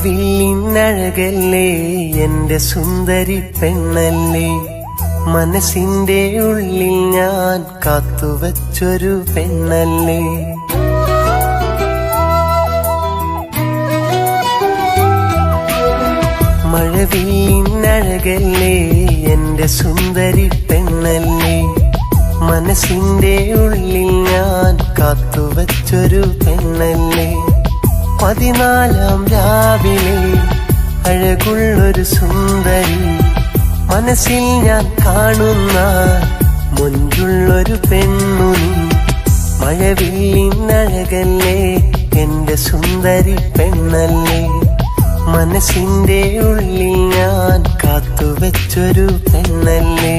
മഴവില്ലിനഴകല്ലേ എന്റെ സുന്ദരി പെണ്ണല്ലേ, മനസ്സിന്റെ ഉള്ളിൽ ഞാൻ കാത്തുവച്ചൊരു പെണ്ണല്ലേ. മഴവില്ലിനഴകല്ലേ എന്റെ സുന്ദരി പെണ്ണല്ലേ, മനസ്സിന്റെ ഉള്ളിൽ ഞാൻ കാത്തുവച്ചൊരു പെണ്ണല്ലേ. 14-ാം രാവിലെ അഴകുള്ളൊരു സുന്ദരി, മനസ്സിൽ ഞാൻ കാണുന്ന മുൻപുള്ളൊരു പെണ്ണുനി. മഴവില്ലിനഴകല്ലേ എന്റെ സുന്ദരി പെണ്ണല്ലേ, മനസ്സിന്റെ ഉള്ളിൽ ഞാൻ കാത്തുവച്ചൊരു പെണ്ണല്ലേ.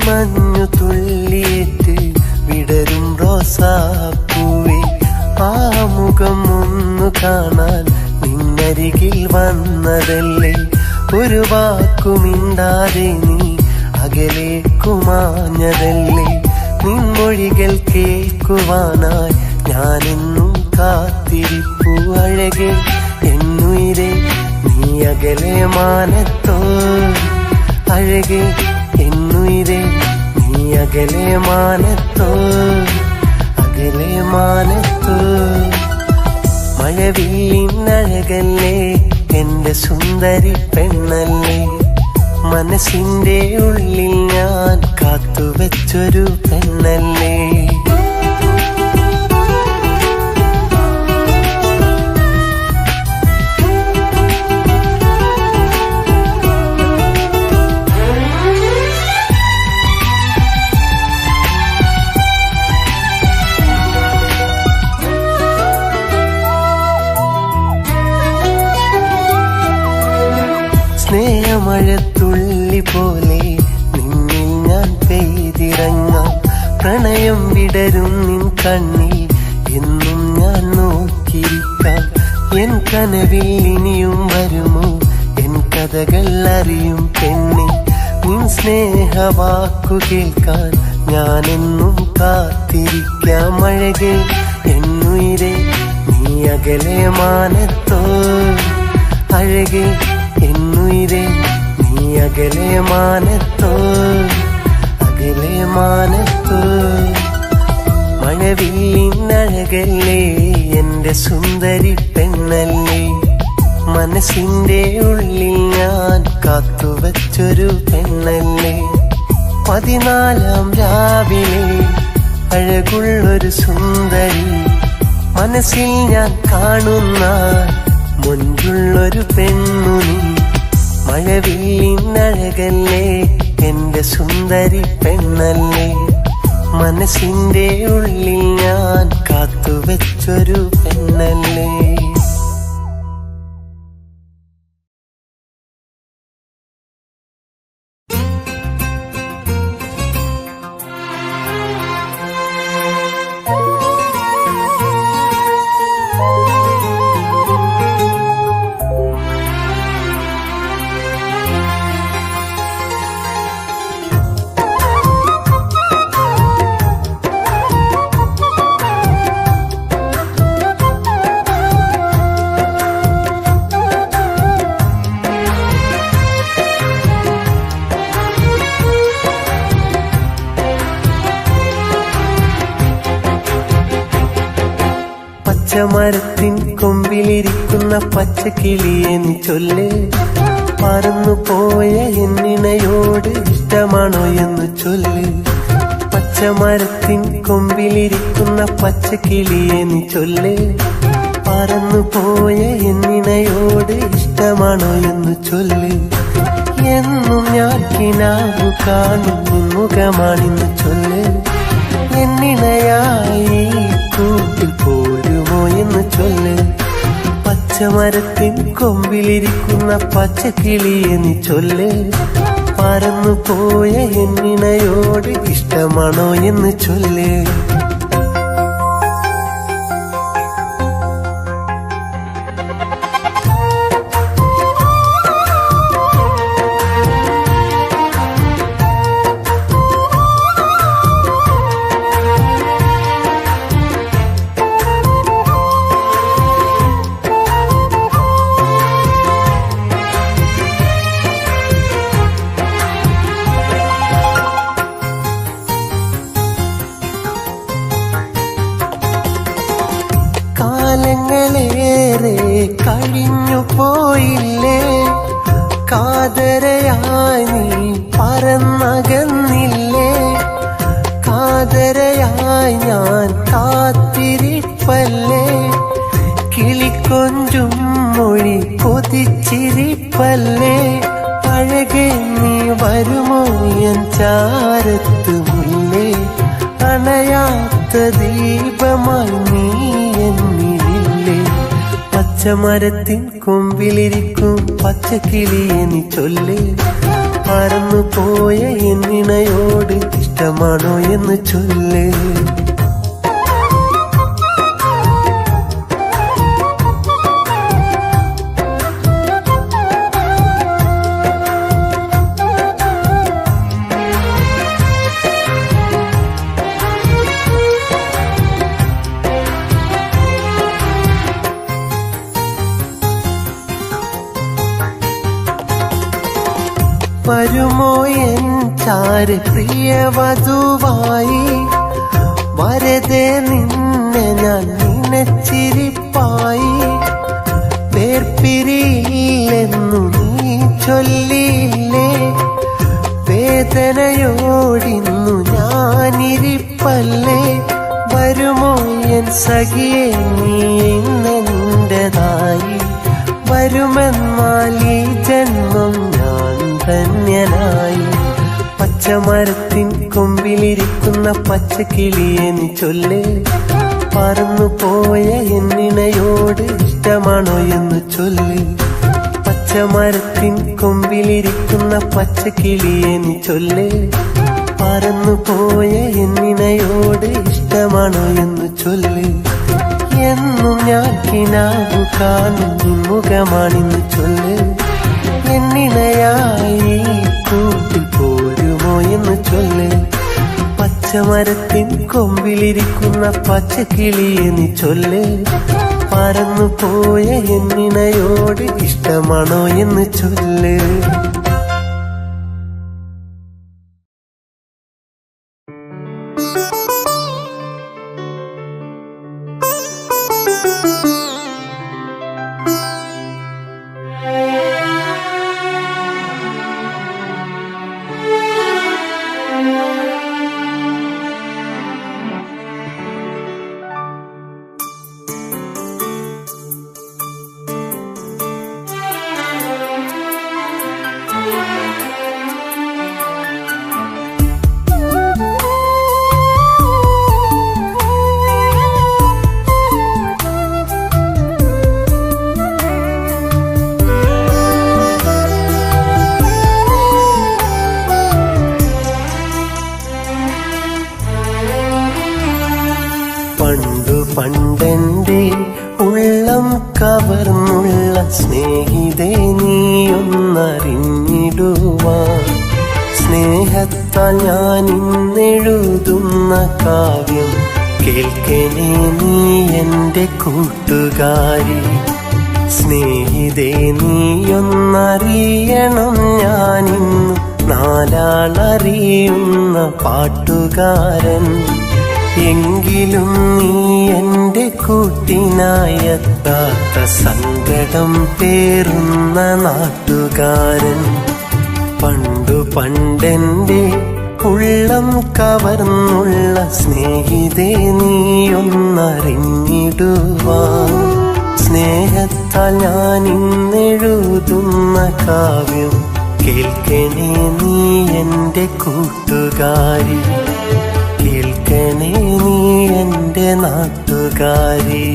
മഞ്ഞു തുള്ളിയേറ്റ് വിടരും റോസാപ്പൂവേ, ആ മുഖം ഒന്നു കാണാൻ നിന്നരികിൽ വന്നതല്ലേ. ഒരു വാക്കുമിണ്ടാതെ നീ അകലേക്കുമാഞ്ഞതല്ലേ. നിൻമൊഴികൾ കേൾക്കുവാനായി ഞാനെന്നും കാത്തിരിപ്പു. അഴകെ എന്നുയിരേ നീ അകലെ മാനത്തോ, അഴകെ എന്നുയിരേ നീ അകലെ മാനത്തോ, അകലെ മാനത്തോ. മഴവില്ലിനഴകല്ലേ എന്റെ സുന്ദരി പെണ്ണല്ലേ, മനസ്സിന്റെ ഉള്ളിൽ ഞാൻ കാത്തുവച്ചൊരു പെണ്ണല്ലേ. സ്നേഹമഴത്തുള്ളി പോലെ നിന്നിൽ ഞാൻ പെയ്തിറങ്ങാം. പ്രണയം വിടരും നിൻ കണ്ണിൽ എന്നും ഞാൻ നോക്കിയിരിക്കാം. എൻ കനവിൽ ഇനിയും വരുമോ എൻ കഥകൾ അറിയും പെണ്ണെ. നിൻ സ്നേഹവാക്കു കേൾക്കാൻ ഞാനെന്നും കാത്തിരിക്കാം. അഴകെ എന്നുയിരേ നീ അകലെ മാനത്തോ, അഴകെ എന്നുയിരേ നീ അകലെ മാനത്തോ, അകലെ മാനത്തോ. മഴവില്ലിനഴകല്ലേ എന്റെ സുന്ദരി പെണ്ണല്ലേ, മനസ്സിന്റെ ഉള്ളിൽ ഞാൻ കാത്തുവച്ചൊരു പെണ്ണല്ലേ. 14-ാം രാവിലെ അഴകുള്ളൊരു സുന്ദരി, മനസ്സിൽ ഞാൻ കാണുന്ന മുൻപുള്ളൊരു പെണ്ണുനി. മഴവില്ലിനഴകല്ലേ എന്റെ സുന്ദരി പെണ്ണല്ലേ, മനസ്സിന്റെ ഉള്ളിൽ ഞാൻ കാത്തുവച്ചൊരു പെണ്ണല്ലേ. പച്ചമരത്തിൻ കൊമ്പിലിരിക്കുന്ന പച്ചക്കിളിയെ നീ ചൊല്ല്, പറന്നു പോയ എന്നിണയോട് ഇഷ്ടമാണോ എന്ന് ചൊല്ല്. പച്ചമരത്തിൻ കൊമ്പിലിരിക്കുന്ന പച്ചക്കിളിയെ നീ ചൊല്ല്, പറന്നു പോയ എന്നിണയോട് ഇഷ്ടമാണോ എന്ന് ചൊല്ല്. എന്നും ഞാൻ കിനാവു കാണും മുഖമാണിന്ന് ചൊല്ല്. എന്നിണയായി കൂട്ടിൽ പോരുമോ എന്ന് ചൊല്ല്. പച്ചമരത്തിൻ കൊമ്പിലിരിക്കുന്ന പച്ചക്കിളിയെ നീ ചൊല്ല്. പറന്നു പോയ എന്നിണയോട് ഇഷ്ടമാണോ എന്ന് ചൊല്ല്. കാലങ്ങളേറെ കഴിഞ്ഞു പോയില്ലേ, കാതരയായി നീ പറന്നകന്നില്ലേ. കാതരയായി ഞാൻ കാത്തിരിപ്പല്ലേ, കിളിക്കൊഞ്ചും മൊഴി കൊതിച്ചിരിപ്പല്ലേ. അഴകെ നീ വരുമോ എൻ ചാരത്ത് മുല്ലേ, അണയാത്ത ദീപമായി നീ എന്നിലില്ലേ. പച്ചമരത്തിൻ കൊമ്പിലിരിക്കും പച്ചക്കിളിയെ നീ ചൊല്ല്. പറന്നു പോയ എന്നിണയോട് ഇഷ്ടമാണോ എന്ന് ചൊല്ല്. വരുമോ എൻ ചാര പ്രിയ വധുവായി, വരതെ നിന്നെ ഞാൻ നിനച്ചിരിപ്പായി. വേർപിരിയില്ലെന്നു നീ ചൊല്ലിയില്ലേ, വേദനയോടിന്നു ഞാനിരിപ്പല്ലേ. വരുമോ എൻ സഖിയെ നീ ഇന്നെൻ്റെതായി, വരുമെന്നാൽ ഈ ജന്മം ഞാൻ ധന്യനായി. പച്ചമരത്തിൻ കൊമ്പിലിരിക്കുന്ന പച്ചക്കിളിയെ നീ ചൊല്ല്. പറന്നു പോയ എന്നിണയോട് ഇഷ്ടമാണോ എന്ന് ചൊല്ല്. പച്ചമരത്തിൻ കൊമ്പിലിരിക്കുന്ന പച്ചക്കിളിയെ നീ ചൊല്ല്. പറന്നു പോയ എന്നിണയോട് ഇഷ്ടമാണോ എന്ന് ചൊല്ല്. എന്നും ഞാൻ കിനാവു കാണും മുഖമാണിന്ന് ചൊല്ല്. എന്നിണയായി കൂട്ടിൽ പോരുമോ എന്ന് ചൊല്ല്. പച്ചമരത്തിൻ കൊമ്പിലിരിക്കുന്ന പച്ചക്കിളിയെ നീ ചൊല്ല്. പറന്നു പോയ എന്നിണയോട് ഇഷ്ടമാണോ എന്ന് ചൊല്ല്. പണ്ടെന്റെ ഉള്ളം കവർന്നുള്ള സ്നേഹിതേ നീയൊന്നറിഞ്ഞിടുവാൻ, സ്നേഹത്താൽ ഞാൻ ഇന്നെഴുതുന്ന കാവ്യം കേൾക്കണേ നീ എന്റെ കൂട്ടുകാരി. സ്നേഹിതേ നീയൊന്നറിയണം, ഞാനിന്നു നാലാളറിയുന്ന പാട്ടുകാരൻ. എങ്കിലും നീ എന്റെ കൂട്ടിനായെത്താത്ത സങ്കടം പേറുന്ന നാട്ടുകാരൻ. പണ്ടെന്റെ ഉള്ളം കവർന്നുള്ള സ്നേഹിതേ നീയൊന്നറിഞ്ഞിടുവാൻ, സ്നേഹത്താൽ ഞാൻ ഇന്നെഴുതുന്ന കാവ്യം കേൾക്കണേ നീ എന്റെ കൂട്ടുകാരി. കേൾക്കണേ എൻ്റെ നാട്ടുകാരി.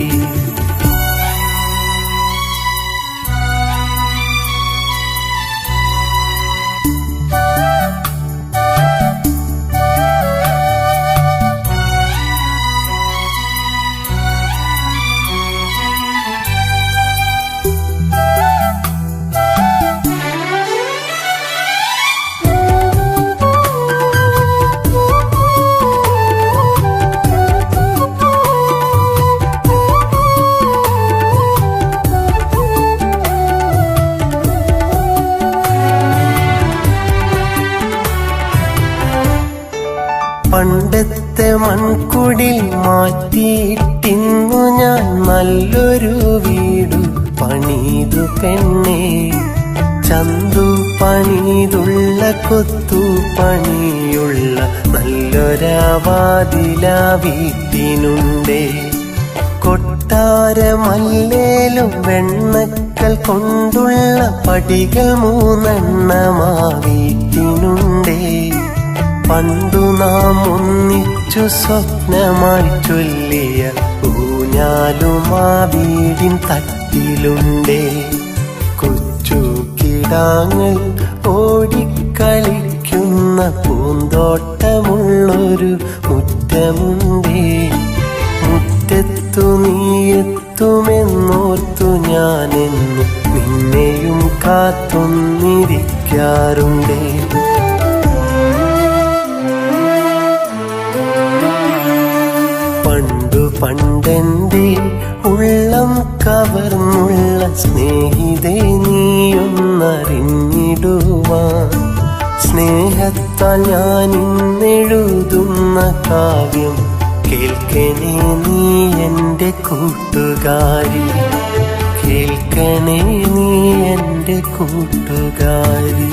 പണ്ടത്തെ മൺകുടിൽ മാറ്റിയിട്ടിന്നു ഞാൻ നല്ലൊരു വീടു പണിതു പെണ്ണേ. ചന്തു പണിതുള്ള കൊത്തു പണിയുള്ള നല്ലൊരവാതില വീട്ടിനുണ്ടേ. കൊട്ടാരമല്ലേലും വെണ്ണക്കൽ കൊണ്ടുള്ള പടികൾ 3 എണ്ണമാ വീട്ടിനുണ്ടേ. പണ്ടു നാം ഒന്നിച്ചു സ്വപ്നമായി ചൊല്ലിയ ഊഞ്ഞാലുമാ വീടിൻ തട്ടിലുണ്ടേ. കൊച്ചു കിടാങ്ങൾ ഓടിക്കളിക്കുന്ന പൂന്തോട്ടമുള്ളൊരു മുറ്റമുണ്ടേ. മുറ്റത്തു നീയെത്തുമെന്നോർത്തു ഞാനെന്നു നിന്നെയും കാത്തൊന്നിരിക്കാറുണ്ടേ. പണ്ടെന്റെ ഉള്ളം കവർന്നുള്ള സ്നേഹിതേ നീയൊന്നറിഞ്ഞിടുവാൻ. സ്നേഹത്താൽ ഞാൻ ഇന്നെഴുതുന്ന കാവ്യം കേൾക്കണേ നീ എൻ്റെ കൂട്ടുകാരി. കേൾക്കണേ നീ എൻ്റെ കൂട്ടുകാരി.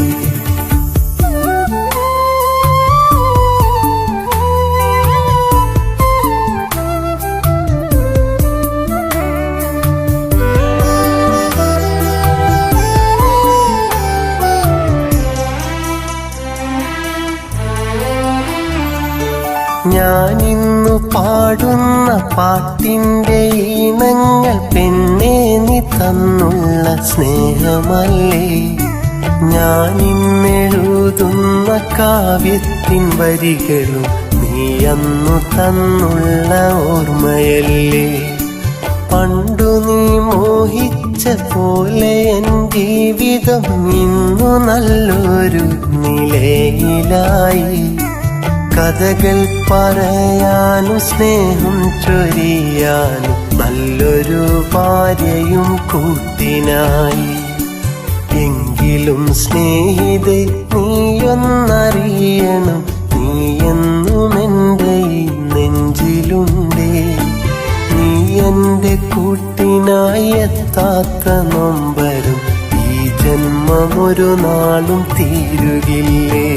ഞാനിന്നു പാടുന്ന പാട്ടിൻ്റെ ഈണങ്ങൾ പെണ്ണേ നീ തന്നുള്ള സ്നേഹമല്ലേ. ഞാനിന്നെഴുതുന്ന കാവ്യത്തിൻ വരികളും നീ അന്നു തന്നുള്ള ഓർമ്മയല്ലേ. പണ്ടു നീ മോഹിച്ച പോലെ എൻ ജീവിതം ഇന്നു നല്ലൊരു നിലയിലായി. കഥകൾ പറയാനും സ്നേഹം ചൊരിയാനും നല്ലൊരു ഭാര്യയും കൂട്ടിനായി. എങ്കിലും സ്നേഹിതേ നീയൊന്നറിയണം, നീ എന്നും എൻ്റെ ഈ നെഞ്ചിലുണ്ടേ. നീ എൻ്റെ കൂട്ടിനായി എത്താത്ത നൊമ്പരം ഈ ജന്മം ഒരു നാളും തീരുകില്ലേ.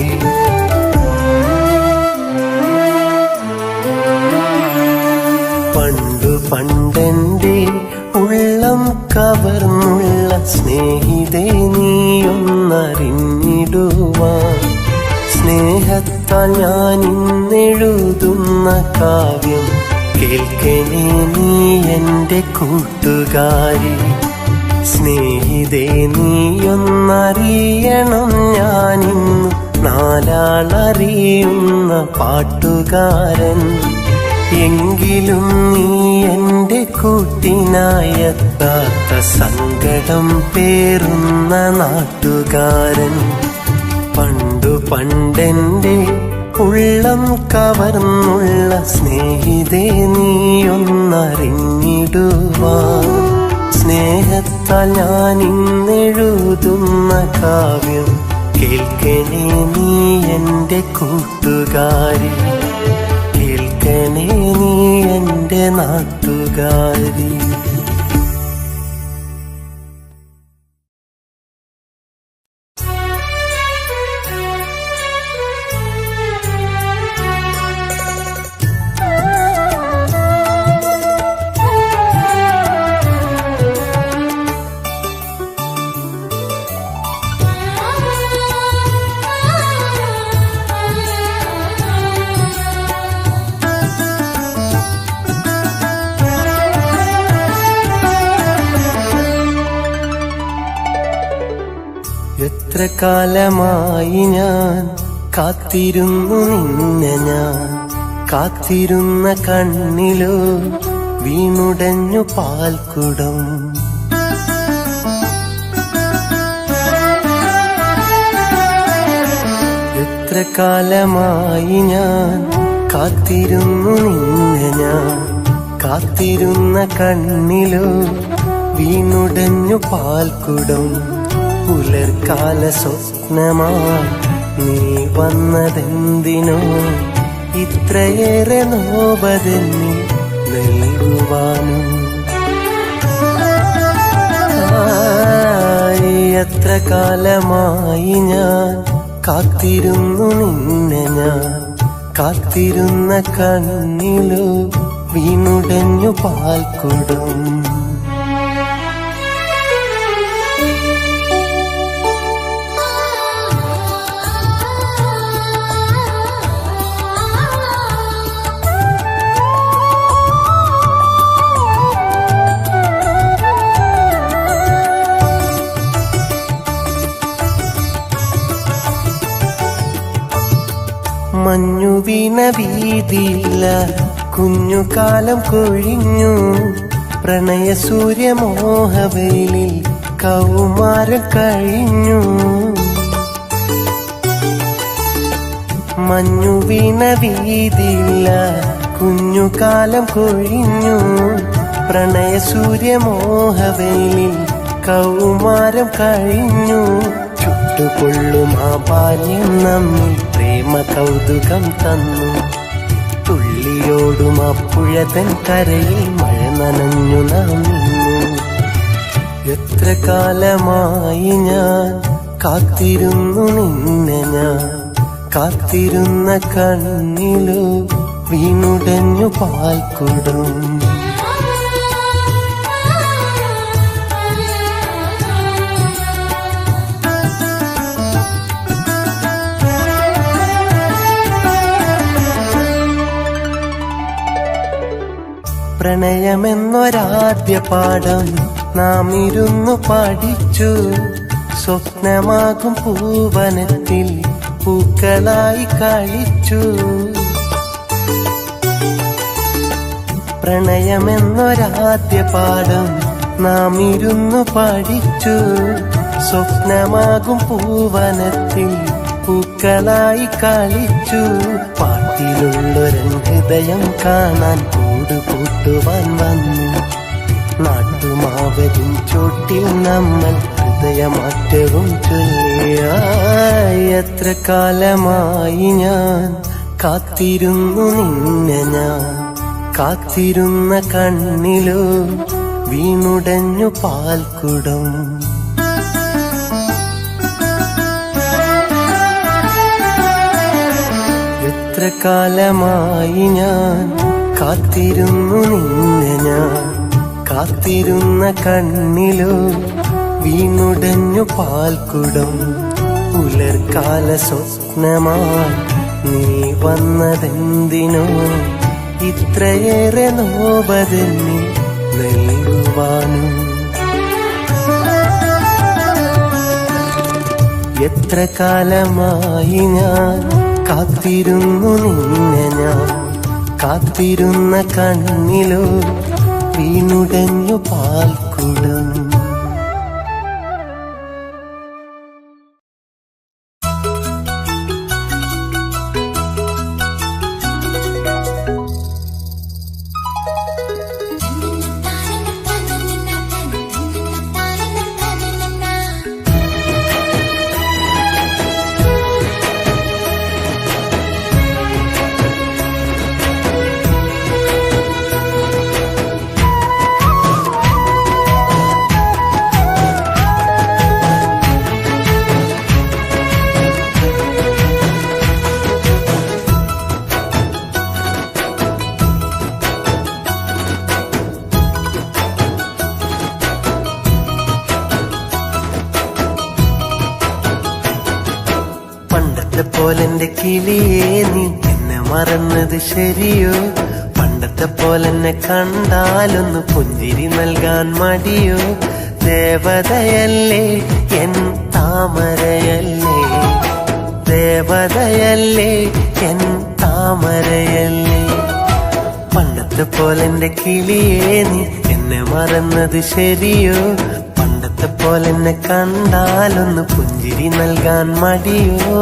പണ്ടെന്റെ ഉള്ളം കവർന്നുള്ള സ്നേഹിതേ നീയൊന്നറിഞ്ഞിടുവാൻ. സ്നേഹത്താൽ ഞാൻ ഇന്നെഴുതുന്ന കാവ്യം കേൾക്കണേ നീ എൻ്റെ കൂട്ടുകാരി. സ്നേഹിതേ നീയൊന്നറിയണം, ഞാനിന്നു 4 ആളറിയുന്ന പാട്ടുകാരൻ. എങ്കിലും നീ എൻ്റെ കൂട്ടിനായെത്താത്ത സങ്കടം പേറുന്ന നാട്ടുകാരൻ. പണ്ടെന്റെ ഉള്ളം കവർന്നുള്ള സ്നേഹിതേ നീയൊന്നറിഞ്ഞിടുവാൻ. സ്നേഹത്താൽ ഞാൻ ഇന്നെഴുതുന്ന കാവ്യം കേൾക്കണേ നീ എൻ്റെ കൂട്ടുകാരി. കേൾക്കണേ നീ എൻ്റെ നാട്ടുകാരി. എത്ര കാലമായി ഞാൻ കാത്തിരുന്നു നിന്നെ ഞാൻ കാത്തിരുന്ന കണ്ണിലോ വീണുടഞ്ഞു പാൽക്കുടം എത്ര കാലമായി ഞാൻ കാത്തിരുന്നു നിന്നെ ഞാൻ കാത്തിരുന്ന കണ്ണിലോ വീണുടഞ്ഞു പാൽക്കുടം പുലർക്കാല സ്വപ്നമായി നീ വന്നതെന്തിനോ ഇത്രയേറെ നോവതെന്നിൽ നൽകുവാനും എത്ര കാലമായി ഞാൻ കാത്തിരുന്നു നിന്നെ ഞാൻ കാത്തിരുന്ന കണ്ണിലോ വീണുടഞ്ഞു പാൽക്കുടം മഞ്ഞു വീണ വീതിയില്ല കുഞ്ഞുകാലം കൊഴിഞ്ഞു പ്രണയ സൂര്യമോഹവെയിലിൽ കൗമാരം കഴിഞ്ഞു മഞ്ഞു വീണ വീതിയില്ല കുഞ്ഞുകാലം കൊഴിഞ്ഞു പ്രണയ സൂര്യമോഹവെയിലിൽ കൗമാരം കഴിഞ്ഞു ചുട്ടുകൊള്ളും ആ ബാല്യം നമ്മിൽ പ്രേമ കൗതുകം തന്നു തുള്ളിയോടും ആ പുഴതൻ കരയിൽ മഴ നനഞ്ഞു നാം നിന്നു എത്ര കാലമായി ഞാൻ കാത്തിരുന്നു നിന്നെ ഞാൻ കാത്തിരുന്ന കണ്ണിലോ വീണുടഞ്ഞു പാൽക്കുടം പ്രണയമെന്നൊരാദ്യ പാഠം നാം ഇരുന്നു പഠിച്ചു സ്വപ്നമാകും പൂവനത്തിൽ പൂക്കളായി കളിച്ചു പ്രണയമെന്നൊരാദ്യ പാഠം നാം ഇരുന്നു പഠിച്ചു സ്വപ്നമാകും പൂവനത്തിൽ പൂക്കളായി കളിച്ചു പാട്ടിലുള്ളൊരു ഹൃദയം കാണാൻ കൂട്ടുവാൻ വന്നു നാട്ടുമാവരും ചോട്ടിൽ നമ്മൾ ഹൃദയമാറ്റവും ചൊല്ലിയ എത്ര കാലമായി ഞാൻ കാത്തിരുന്നു നിന്നെ ഞാൻ കാത്തിരുന്ന കണ്ണിലോ വീണുടഞ്ഞു പാൽക്കുടം എത്ര കാലമായി ഞാൻ കാത്തിരുന്നു നിന്നെ ഞാൻ കാത്തിരുന്ന കണ്ണിലോ വീണുടഞ്ഞു പാൽക്കുടം പുലർക്കാല സ്വപ്നമായി നീ വന്നതെന്തിനോ ഇത്രയേറെ നോവതെന്നിൽ നൽകുവാനും എത്ര കാലമായി ഞാൻ കാത്തിരുന്നു നിന്നെ ഞാൻ കാത്തിരുന്ന കണ്ണിലോ വീണുടഞ്ഞു പാൽക്കുടം പോലെന്റെ കിളിയേ നീ എന്നെ മറന്നത് ശരിയോ പണ്ടത്തെ പോലെന്നെ കണ്ടാലൊന്ന് പുഞ്ചിരി നൽകാൻ മടിയോ ദേവതയല്ലേ എൻ താമരയല്ലേ, ദേവതയല്ലേ എൻ താമരയല്ലേ. പണ്ടത്തെ പോലെന്റെ കിളിയേ നീ എന്നെ മറന്നത് ശരിയോ, പണ്ടത്തെ പോലെന്നെ കണ്ടാലൊന്ന് പുഞ്ചിരി നൽകാൻ മടിയോ.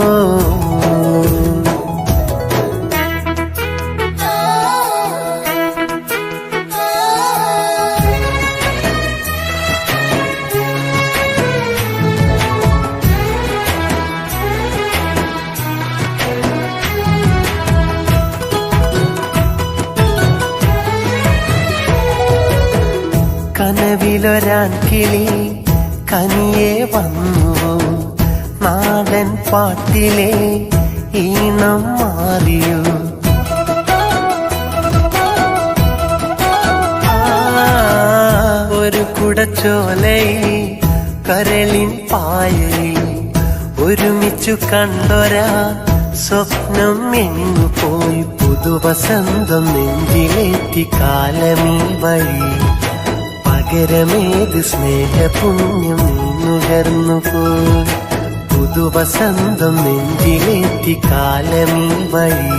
കനവിലൊരാൻ കിളി കനിയെ വന്നു, നാടൻ പാട്ടിലെ ഈണം മാറിയോ. ഒരു കുടച്ചോലയിൽ കരളിൻ പായയിൽ ഒരുമിച്ചു കണ്ടൊരാ സ്വപ്നം എങ്ങു പോയി. പുതുവസന്തം നെഞ്ചിലേറ്റി കാലമീ വഴി, പകരമേത് സ്നേഹപുണ്യം നുകർന്നു പോയി. പുതുവസന്തം നെഞ്ചിലേറ്റി കാലമീ വഴി,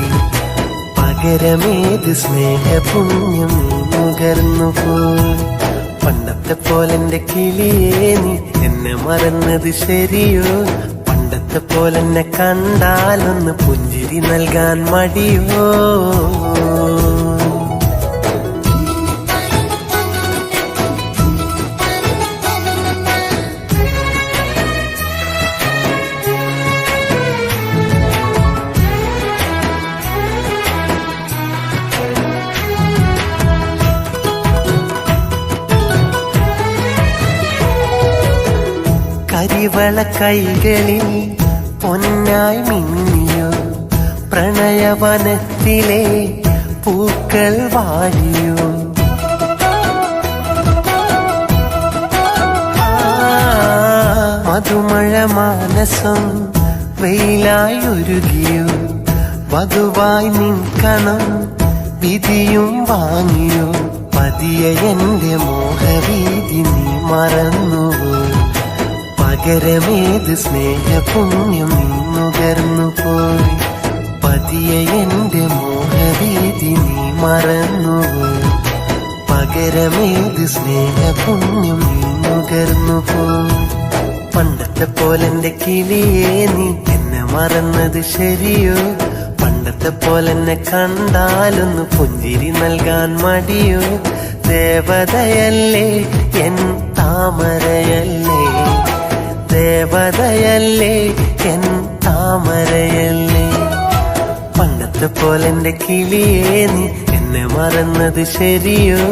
പകരമേത് സ്നേഹപുണ്യം നുകർന്നു പോയി. പണ്ടത്തെ പോലെന്റെ കിളിയേ നീ എന്നെ മറന്നത് ശരിയോ, പണ്ടത്തെ പോലെന്നെ കണ്ടാലൊന്ന് പുഞ്ചിരി നൽകാൻ മടിയോ. കരിവള കൈകളിൽ പൊന്നായി മിന്നിയോ, പ്രണയവനത്തിലെ പൂക്കൾ വാഴിയോ. മധുമഴ മാനസം വെയിലായി ഒരുകിയോ, വധുവായി നിൽക്കണം വിധിയും വാങ്ങിയോ. പതിയെ എന്റെ മോഹവീതി നീ മറന്നുവോ, പകരമേത് സ്നേഹപുണ്യം നീ നുകർന്നു പോയി. പതിയെ എന്റെ മോഹവീതി നീ മറന്നുവോ, പകരമേത് സ്നേഹപുണ്യം നീ നുകർന്നു പോയി. പണ്ടത്തെ പോലെന്റെ കിളിയേ നീ എന്നെ മറന്നത് ശരിയോ, പണ്ടത്തെ പോലെന്നെ കണ്ടാലൊന്ന് പുഞ്ചിരി നൽകാൻ മടിയോ. ദേവതയല്ലേ എൻ താമരയല്ലേ, ദേവതയല്ലേ എൻ താമരയല്ലേ. പണ്ടത്തെ പോലെന്റെ കിളിയേ നീ എന്നെ മറന്നത് ശരിയോ,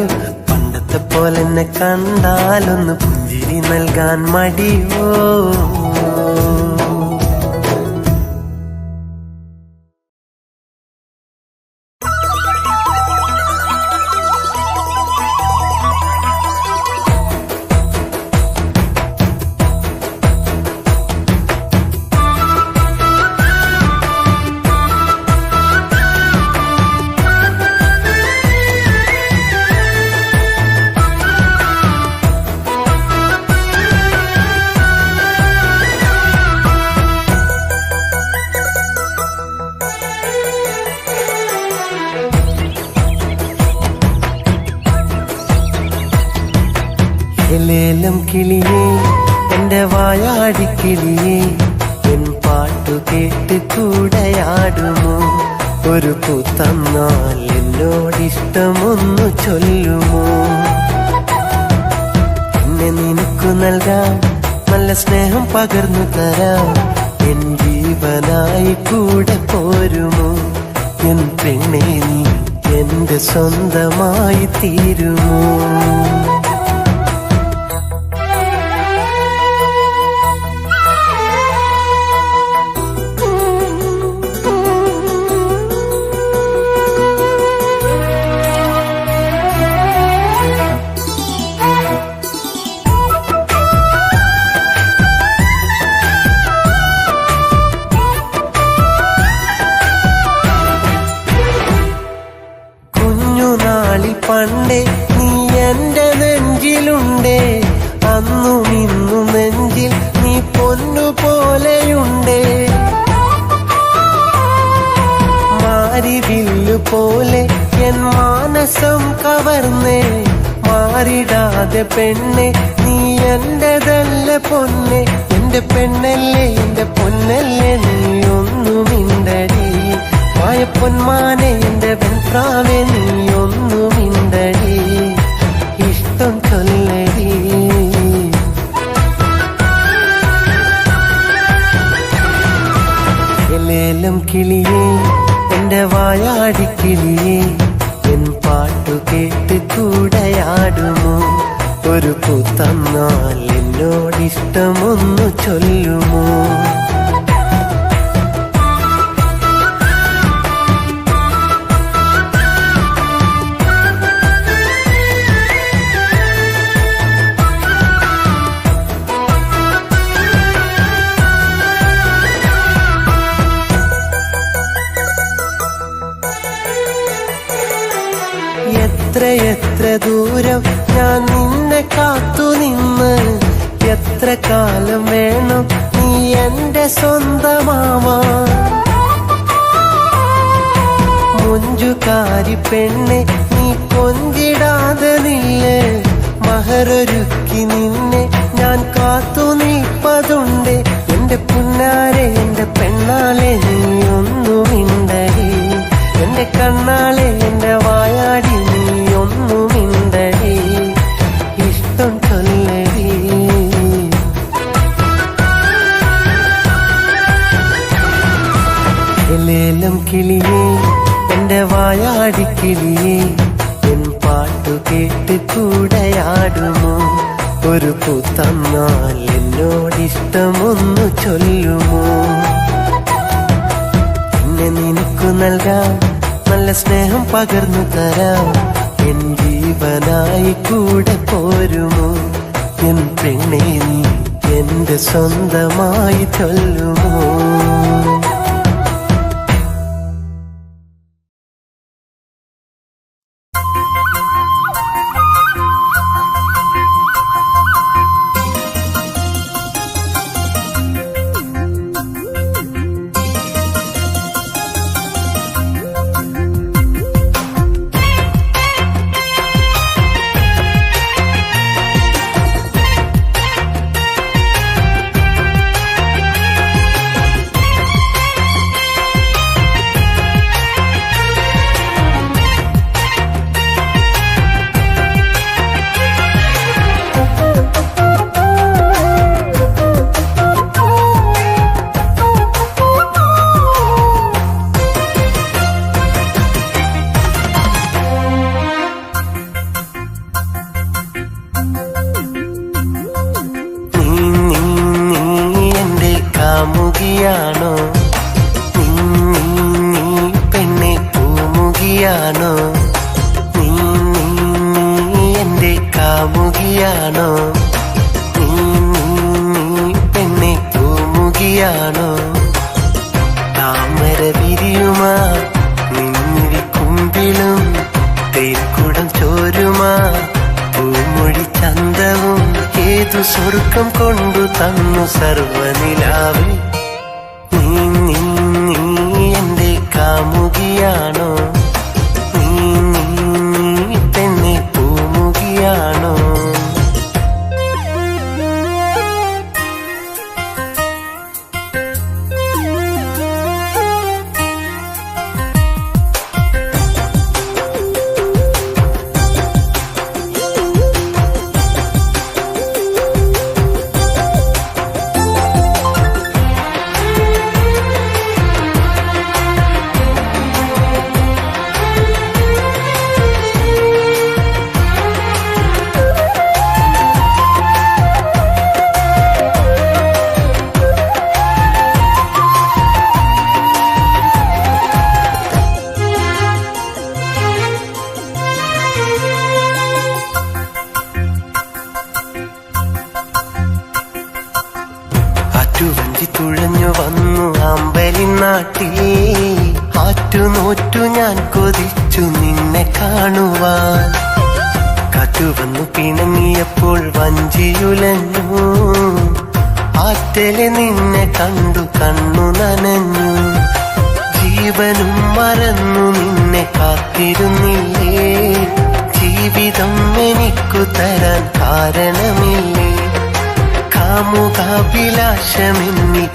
പണ്ടത്തെ പോലെന്നെ കണ്ടാലൊന്ന് പുഞ്ചിരി നൽകാൻ മടിയോ. ലേലം കിളിയേ എന്റെ വായാടിക്കിളിയേ, എൻ പാട്ടു കേട്ട് കൂടെയാടുമോ. ഒരു പൂ തന്നാൽ എന്നോടിഷ്ടമൊന്നു ചൊല്ലുമോ. എന്നെ നിനക്കു നൽകാം, നല്ല സ്നേഹം പകർന്നു തരാം. എൻ ജീവനായി കൂടെ പോരുമോ. എൻ പെണ്ണേ നീ എന്റെ സ്വന്തമായി തീരുമോ. പണ്ടേ നീ എന്റെ പോലെയുണ്ടേ, മാരിവില്ലു പോലെ എൻ മാനസം കവർന്നേ. മാറിടാതെ പെണ്ണെ നീ എന്റെതല്ല പൊന്നെ, എന്റെ പെണ്ണല്ലേ എന്റെ പൊന്നല്ലേ നീ ഒന്നു മിണ്ടടി. മായപ്പൊന്മാനെ എന്റെ വെൺപ്രാവെ നീ ഒന്നു മിണ്ടടി, ഇഷ്ടം ചൊല്ലടി. ലേലം കിളിയേ എന്റെ വായാടിക്കിളിയേ, എൻ പാട്ടു കേട്ട് കൂടെയാടുമോ? ഒരു പൂത്തന്നാൽ എന്നോടിഷ്ടമൊന്നു ചൊല്ലുമോ? എത്ര ദൂരം ഞാൻ നിന്നെ കാത്തു നിന്ന്, എത്ര കാലം വേണം നീ എന്റെ സ്വന്തമാവാൻ? മുഞ്ചുകാരി പെണ്ണെ നീ കൊഞ്ചിടാതെ നില്ലേ, മഹറൊരുക്കി നിന്നെ ഞാൻ കാത്തു നീപ്പതുണ്ട്. എന്റെ പുന്നാരെ എന്റെ പെണ്ണാലെ നീ ഒന്നു മിണ്ടടി, എന്റെ കണ്ണാലെ എന്റെ വായാടി നീ ഒന്നു മിണ്ടടി, ഇഷ്ടം ചൊല്ലടി. ലേലം കിളിയേ എന്റെ വായാടിക്കിളിയേ, എൻ പാട്ടു കേട്ട് കൂടെയാടുമോ? ഒരു പൂത്തന്നാൽ എന്നോടിഷ്ടമൊന്നു ചൊല്ലുമോ? എന്നെ നിനക്കു നൽകാം, നല്ല സ്നേഹം പകർന്നു തരാം, എൻ ജീവനായി കൂടെ പോരുമോ? എൻ പെണ്ണെ നീ എന്റെ സ്വന്തമായി ചൊല്ലുമോ? കാമുകിയാണോ നീ പെണ്ണെ പൂമുകിയാണോ? നീ എന്റെ കാമുകിയാണോ? നീ പെണ്ണെ പൂമുകിയാണോ? താമര വിരിയുമാ നിന്നിരി കുമ്പിലും തേക്കുടം ചോരുമാ പൂമൊഴി ചന്തവും ഏതു സ്വർഗം കൊണ്ടു തന്നു സർവനിലാവേ? നീ എന്റെ കാമുകിയാണോ? നീ പെണ്ണെ പൂമുകിയാണോ? ആറ്റുവഞ്ചി തുഴഞ്ഞു വന്നു അമ്പലിനാട്ടിൽ, ആറ്റുനോറ്റു ഞാൻ കൊതിച്ചു നിന്നെ കാണുവാൻ. കാറ്റുവന്നു പിണങ്ങിയപ്പോൾ വഞ്ചിയുലഞ്ഞു, ആറ്റലെ നിന്നെ കണ്ടു കണ്ണു നനഞ്ഞു. ജീവനും മറന്നു നിന്നെ കാത്തിരുന്നില്ലേ. ജീവിതം എനിക്കു തരാൻ കാരണമില്ലേ. കാമുകാഭിലാഷമെന്നി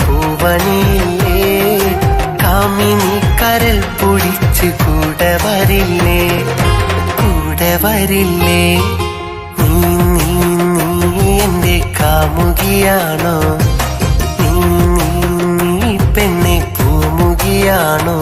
പൂവണിയില്ലേ. കാമിനി കരൽ പൊടിച്ച് കൂടെ വരില്ലേ, കൂടെ വരില്ലേ. നീ നീ നീ എന്റെ കാമുകിയാണോ? നീ നീ നീ പെണ്ണെ പൂമുകിയാണോ?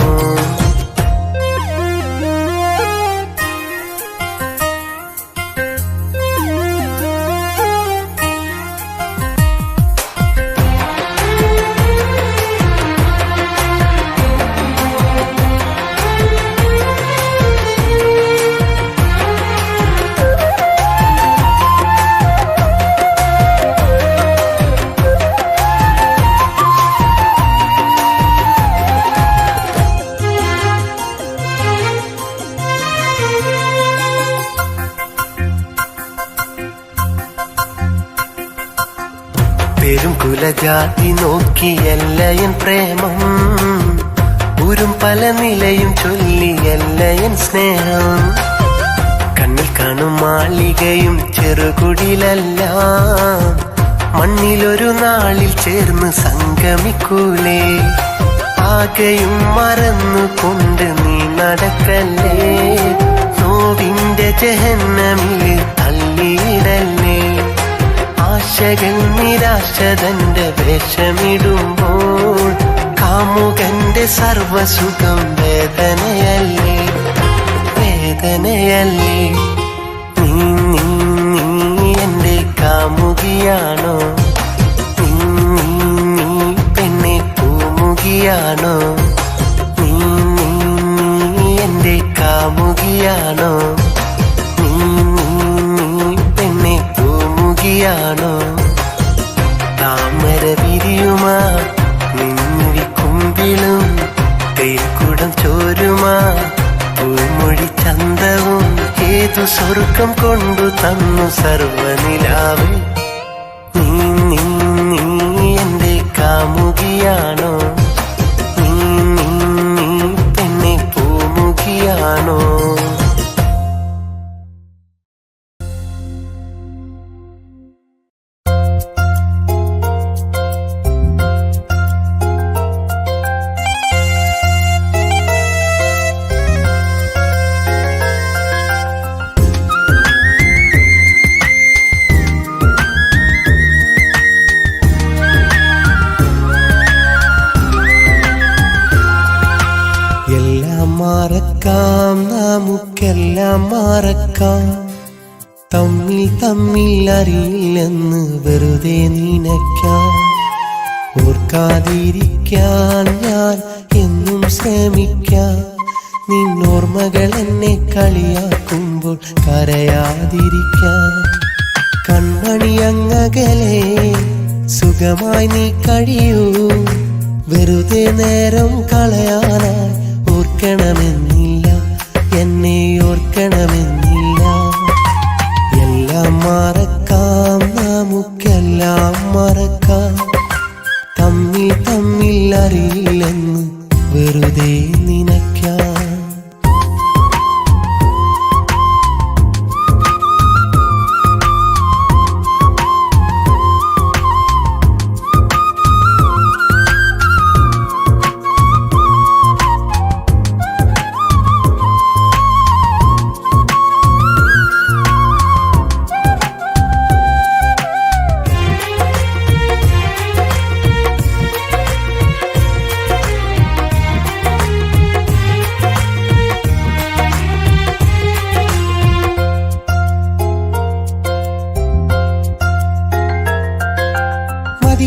പെരും കുലജാതി നോക്കിയല്ലയൻ പ്രേമം. ഊരും പല നിലയും ചൊല്ലിയല്ലയൻ സ്നേഹം. കണ്ണിൽ കാണും മാളികയും ചെറുകുടിലെല്ലാം മണ്ണിലൊരു നാളിൽ ചേർന്ന് സംഗമിക്കൂലേ. ആകെയും മറന്നുകൊണ്ട് നീ നടക്കല്ലേ. നോവിന്റെ ജഹന്നമിൽ തള്ളിയിടല്ലേ. ആശകൾ നിരാശതന്റെ വേഷമിടുമ്പോൾ കാമുകന്റെ സർവസുഖം വേദനയല്ലേ, വേദനയല്ലേ. നീ നീ നീ എന്റെ കാമുകിയാണോ? നീ നീ നീ പെണ്ണെ പൂമുകിയാണോ? നീ നീ നീ എന്റെ കാമുകിയാണോ? നീ നീ നീ പെണ്ണെ പൂമുകിയാണോ? താമര വിരിയുമാ നിന്നിരി കുമ്പിളും തേക്കുടം ചോരുമാ പൂമൊഴി ചന്തവും ഏതു സ്വർഗം കൊണ്ടു തന്നു സർവനിലാവ്. നീ നീ നീ എന്റെ കാമുകിയാണോ? നീ നീ നീ പെണ്ണെ പൂമുകിയാണോ? മറക്കാം നമുക്കെല്ലാം മറക്കാം. തമ്മിൽ തമ്മിൽ അറിയില്ലെന്ന് വെറുതെ നിനയ്ക്കാം. ഓർക്കാതിരിക്കാൻ ഞാൻ എന്നും ശ്രമിക്കാം. നിന്നോർമ്മകൾ എന്നെ കളിയാക്കുമ്പോൾ കരയാതിരിക്കാൻ. കൺമണിയങ്ങകലെ സുഖമായി നീ കഴിയൂ. വെറുതെ നേരം കളയാനായി ഓർക്കണമെന്നില്ല, എന്നെ ഓർക്കണമെന്നില്ല. എല്ലാം മറക്കാം നമുക്കെല്ലാം മറക്കാം. തമ്മിൽ തമ്മിൽ അറിയില്ലെന്ന് വെറുതെ നിനയ്ക്കാം.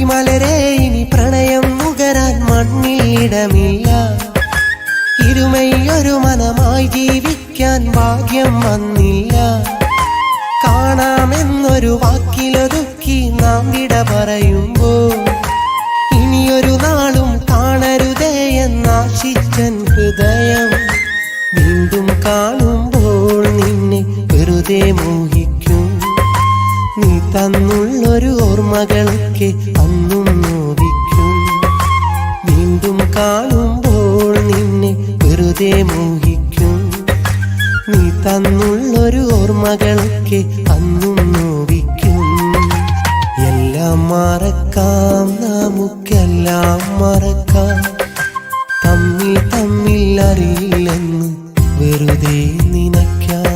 മലരെ ഇനി പ്രണയം നുകരാൻ മണ്ണിടമില്ല. ഇരുമയൊരു മനമായി ജീവിക്കാൻ ഭാഗ്യം വന്നില്ല. കാണാമെന്നൊരു വാക്കിലൊതുക്കി നാം വിട പറയുമ്പോൾ ഇനിയൊരു നാളും കാണരുതേ എന്നാശിച്ചൻ ഹൃദയം. വീണ്ടും കാണുമ്പോൾ നിന്നെ വെറുതെ മോഹിക്കും. നീ തന്നുള്ളൊരു ഓർമ്മകളൊക്കെ അന്നും തന്നുള്ളൊരു ഓർമ്മകളൊക്കെ അന്നും നോവിക്കും. എല്ലാം മറക്കാം, നമുക്കെല്ലാം മറക്കാം. തമ്മിൽ തമ്മിൽ അറിയില്ലെന്ന് വെറുതെ നിനയ്ക്കാം.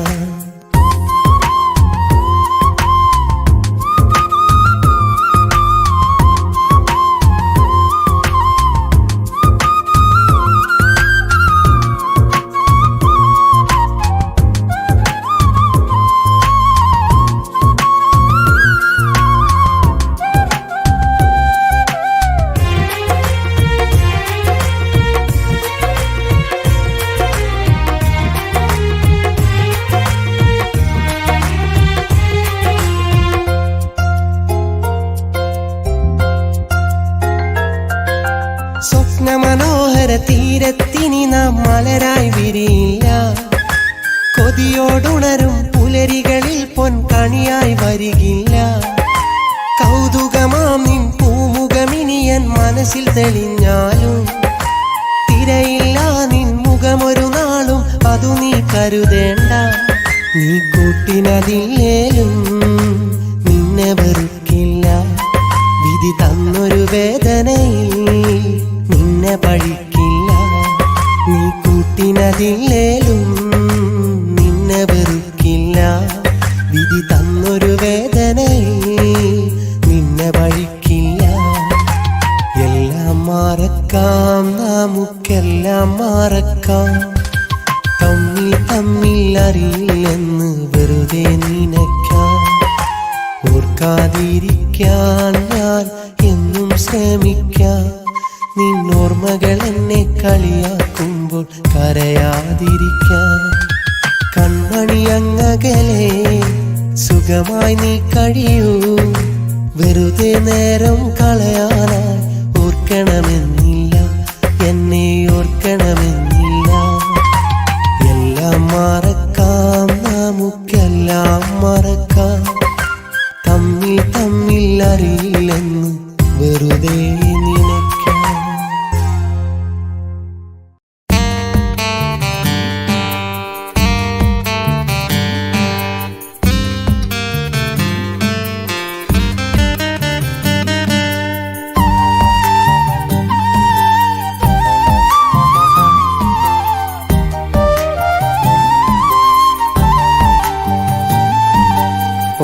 സ്വപ്നമനോഹര തീരത്തിനി നാം മലരായി വിരിയില്ല. കൊതിയോടുണരും പുലരികളിൽ പൊൻകണിയായി വരികില്ല. കൗതുകമാം നിൻ പൂമുഖമിനിയൻ മനസ്സിൽ തെളിഞ്ഞാലും തിരയില്ല നിൻ മുഖമൊരു നാളും അതു നീ കരുതേണ്ട. നീ കൂട്ടിനതില്ലേലും നിന്നെ വെറുക്കില്ല. വിധി തന്നൊരു വേദനയിൽ നിന്നെ പഴിക്കില്ല. നീ കൂട്ടിനതില്ലേലും നിന്നെ വെറുക്കില്ല. വിധി തന്നൊരു വേദനയിൽ നിന്നെ പഴിക്കില്ല. എല്ലാം മറക്കാം, നമുക്കെല്ലാം മറക്കാം. തമ്മിൽ തമ്മിൽ അറിയില്ലെന്ന് വെറുതെ നിനയ്ക്കാം. ഓർക്കാതിരിക്കാൻ ഞാൻ എന്നും ശ്രമിക്കാം. നിന്നോർമ്മകൾ എന്നെ കളിയാക്കുമ്പോൾ കരയാതിരിക്കാൻ. കൺമണിയങ്ങകലെ സുഖമായി നീ കഴിയൂ. വെറുതെ നേരം കളയാനായി ഓർക്കണമെന്നില്ല, എന്നെ ഓർക്കണമെന്നില്ല. എല്ലാം മറക്കാം, നമുക്കെല്ലാം മറക്കാം. തമ്മിൽ തമ്മിൽ അറിയില്ലെന്ന് വെറുതെ നിനയ്ക്കാം.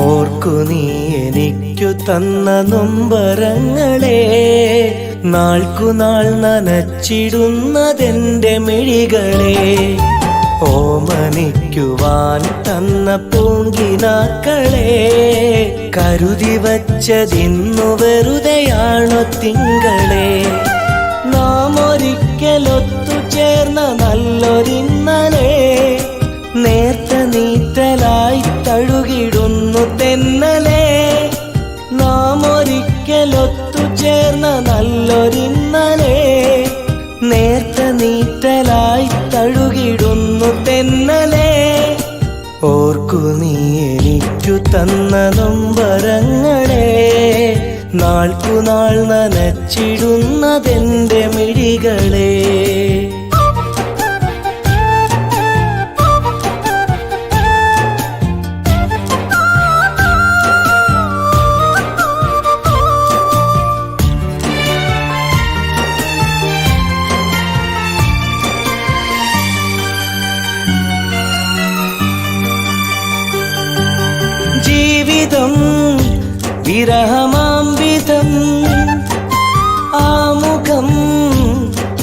ഓർക്കു നീ എനിക്കു തന്ന നൊമ്പരങ്ങളെ, നാൾക്കുനാൾ നനച്ചിടുന്നതെന്റെ മിഴികളെ. ഓമനിക്കുവാൻ തന്ന പൂങ്കിനാക്കളെ, കരുതി വച്ചതിന്നു വെറുതെയാണോ തിങ്കളെ. നാം ഒരിക്കലൊത്തു ചേർന്ന നല്ലൊരിന്നലെ, നേർത്ത നീറ്റലായി തഴുകിടുന്നു തെന്നലെ. നാം ഒരിക്കലൊത്തു ചേർന്ന നല്ലൊരിന്നലെ, നേർത്ത നീറ്റലായി തഴുകിടുന്നു തെന്നലെ. ഓർക്കു നീ എനിക്കു തന്ന നൊമ്പരങ്ങളെ, നാൾക്കുനാൾ നനച്ചിടുന്നതെന്റെ മിഴികളെ. ജീവിതം വിരഹമാം വിധം, ആമുഖം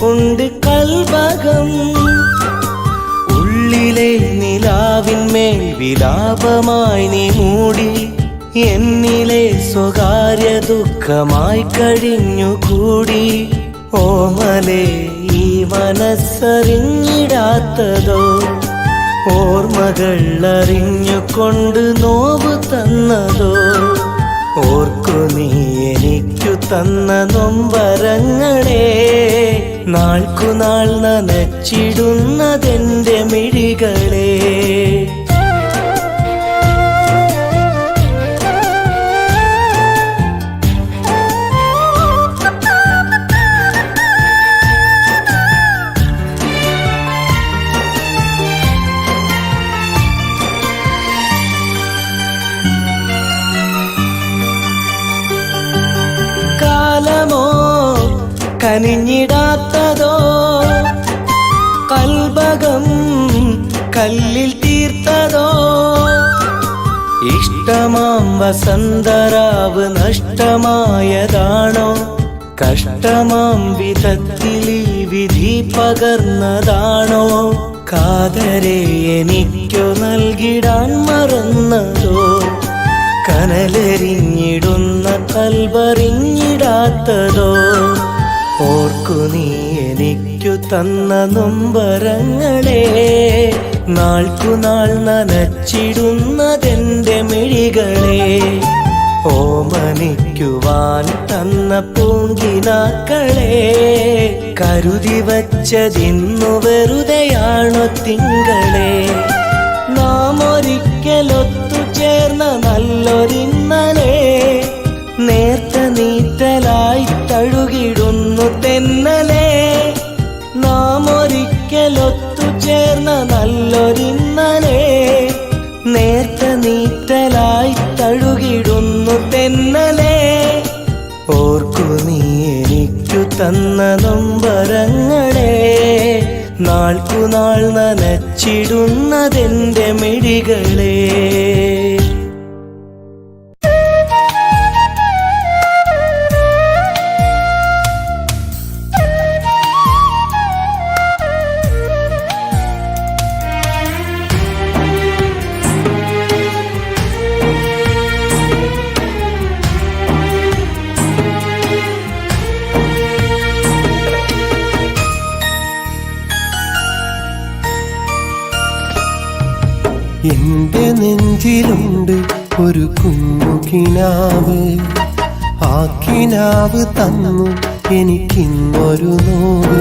ഉണ്ട് കൽവകം. ഉള്ളിലെ നിലാവിന്മേൽ വിലാപമായി നീ മൂടി, എന്നിലെ സ്വകാര്യ ദുഃഖമായി കഴിഞ്ഞുകൂടി. ഓമലേ ഈ മനസ്സറിഞ്ഞിടാത്തതോ, ഓർമ്മകൾ അറിഞ്ഞുകൊണ്ട് നോവ് തന്നതോ. ഓർക്കു നീ എനിക്കു തന്ന നൊമ്പരങ്ങളെ, നാൾക്കുനാൾ നനച്ചിടുന്നതെന്റെ മിഴികളെ. കനിഞ്ഞിടാത്തതോ കൽബകം കല്ലിൽ തീർത്തതോ ഇഷ്ടമാം വസന്തരാവ് നഷ്ടമായതാണോ കഷ്ടമാം വിധത്തിൽ ഈ വിധി പകർന്നതാണോ കാതരെ എനിക്കു നൽകിടാൻ മറന്നതോ കനലെറിഞ്ഞിടുന്ന കൽബറിഞ്ഞിടാത്തതോ ഓർക്കു നീ എനിക്കു തന്ന നൊമ്പരങ്ങളെ നാൾക്കുനാൾ നനച്ചിടുന്നതെന്റെ മിഴികളെ ഓമനിക്കുവാൻ തന്ന പൂങ്കിനാക്കളെ കരുതി വച്ചതിന്നു വെറുതെയാണോ തിങ്കളെ നാം ഒരിക്കലൊത്തു ചേർന്ന നല്ലൊരിന്നലെ നേർത്ത നീറ്റലായി തഴുകിടുന്നു തെന്നലെ നാം ഒരിക്കലൊത്തു ചേർന്ന നല്ലൊരിന്നലെ നേർത്ത നീറ്റലായി തഴുകിടുന്നു തെന്നലെ ഓർക്കു നീ എനിക്കു തന്ന നൊമ്പരങ്ങളെ നാൾക്കുനാൾ നനച്ചിടുന്നതെന്റെ മിഴികളെ എന്റെ നെഞ്ചിലുണ്ട് ഒരു കുഞ്ഞു കിനാവ് ആ കിനാവ് തന്നു എനിക്കിന്നൊരു നോവ്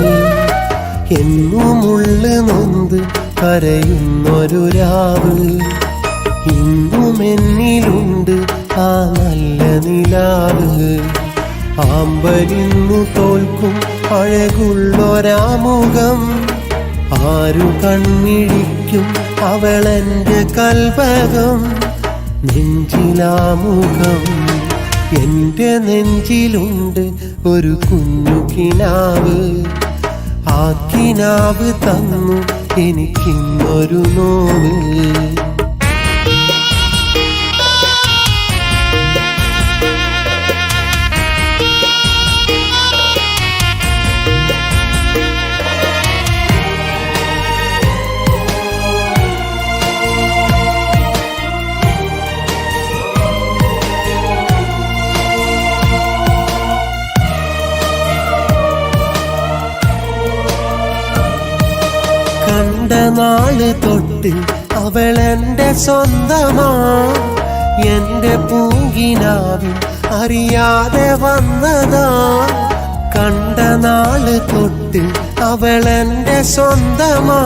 എന്നുമുള്ളു നൊന്ത് കരയുന്നൊരു രാവ് ഇന്നും എന്നിലുണ്ട് ആ നല്ല നിലാവ് ആമ്പലിന്നു തോൽക്കും അഴകുള്ളൊരാമുഖം ആരു കണ്ണിഴിക്കും അവളെന്റെ കൽപകം നെഞ്ചിലാമുഖം എന്റെ നെഞ്ചിലുണ്ട് ഒരു കുഞ്ഞു കിനാവ് ആ കിനാവ് തന്നു എനിക്കിന്നൊരു നോവ് നാള് തൊട്ട് അവളെന്റെ സ്വന്തമാ എന്റെ പൂങ്കിനാവിൽ അറിയാതെ വന്നതാ കണ്ട നാള് തൊട്ട് അവളെന്റെ സ്വന്തമാ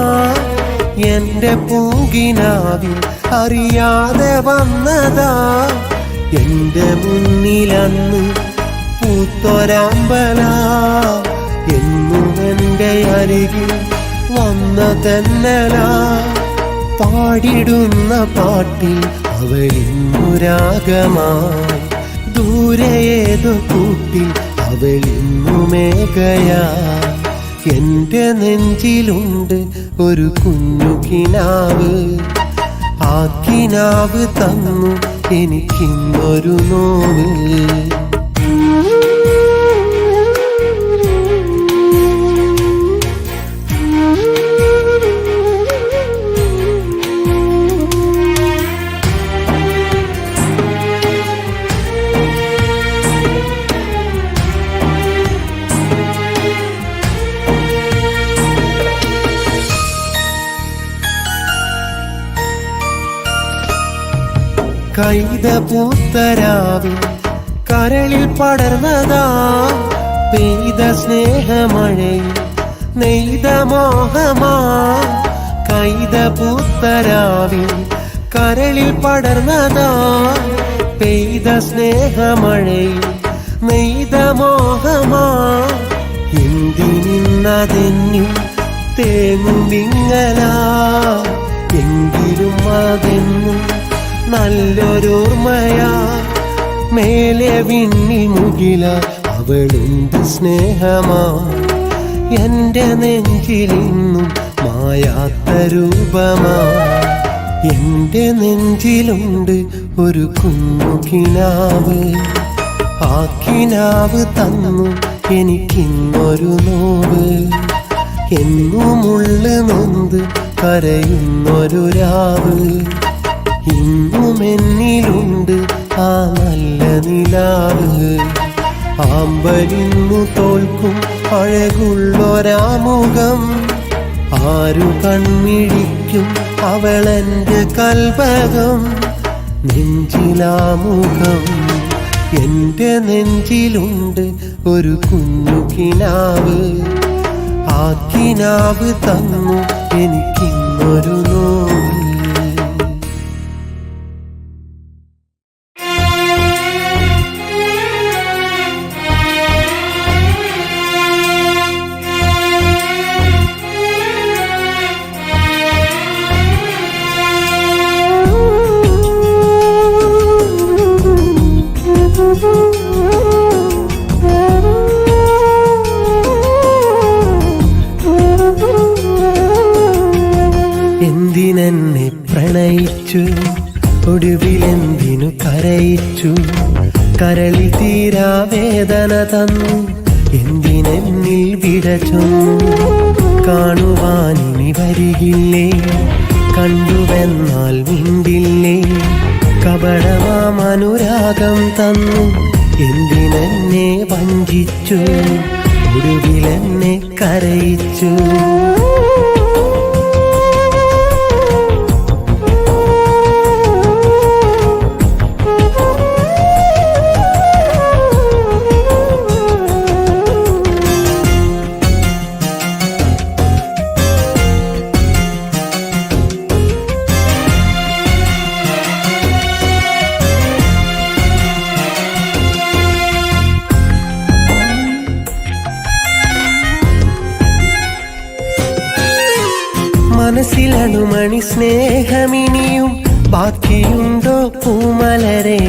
എന്റെ പൂങ്കിനാവിൽ അറിയാതെ വന്നതാ എന്റെ മുന്നിലന്ന് പൂത്തൊരാമ്പല എന്നും എന്റെ അരികിൽ വന്ന തെന്നല പാടിടുന്ന പാട്ടിൽ അവളിന്നുരാഗമായി ദൂരെ ഏതോ കൂട്ടിൽ അവളിന്നു മേഘയാ എന്റെ നെഞ്ചിലുണ്ട് ഒരു കുഞ്ഞു കിനാവ് ആ കിനാവ് തന്നു എനിക്കിന്നൊരു നോവ് കൈത പൂത്തരാവിൽ കരളിൽ പടർന്നതാ പെയ്ത സ്നേഹമഴയിൽ നെയ്ത മോഹമാ കൈത പൂത്തരാവിൽ കരളിൽ പടർന്നതാ പെയ്ത സ്നേഹമഴയിൽ നെയ്ത മോഹമാ എന്തിനിന്നതെന്നും തേങ്ങും വിങ്ങലാ എങ്കിലും അതെന്നും നല്ലൊരോർമ്മയാ മേലെ വിണ്ണി മുകില അവളുണ്ട് സ്നേഹമാ എന്റെ നെഞ്ചിലിന്നും മായാത്ത രൂപമാ. എന്റെ നെഞ്ചിലുണ്ട് ഒരു കുഞ്ഞു കിനാവ്, ആ കിനാവ് തന്നു എനിക്കിന്നൊരു നോവ്. എന്നുമുള്ള നൊന്ത് കരയുന്നൊരു രാവ്, ഇന്നും എന്നിലുണ്ട് ആ നല്ല നിലാവ്. ആമ്പലിന്നു തോൽക്കും അഴകുള്ളൊരാമുഖം, ആരു കൺമിഴിക്കും അവളെന്റെ കൽപകം. നെഞ്ചിലാമുഖം, എന്റെ നെഞ്ചിലുണ്ട് ഒരു കുഞ്ഞു കിനാവ്, ആ കിനാവ് തന്നു എനിക്കിന്നൊരു നോവ്. എന്തിനെന്നെ പ്രണയിച്ചു, ഒടുവിലെന്തിനു കരയിച്ചു. കരളിൽ തീരാ വേദന തന്നു, എന്തിനെന്നിൽ വിട ചൊന്നു. കാണുവാനിനി വരികില്ലേ, കണ്ടുവെന്നാൽ മിണ്ടില്ലേ. കപടമാമനുരാഗം തന്നു, എന്തിനെന്നെ വഞ്ചിച്ചു. ഒടുവിലെന്നെ കരയിച്ചു. മനസ്സിലണുമണി സ്നേഹമിനിയും ബാക്കിയുണ്ടോ പൂമലരെ?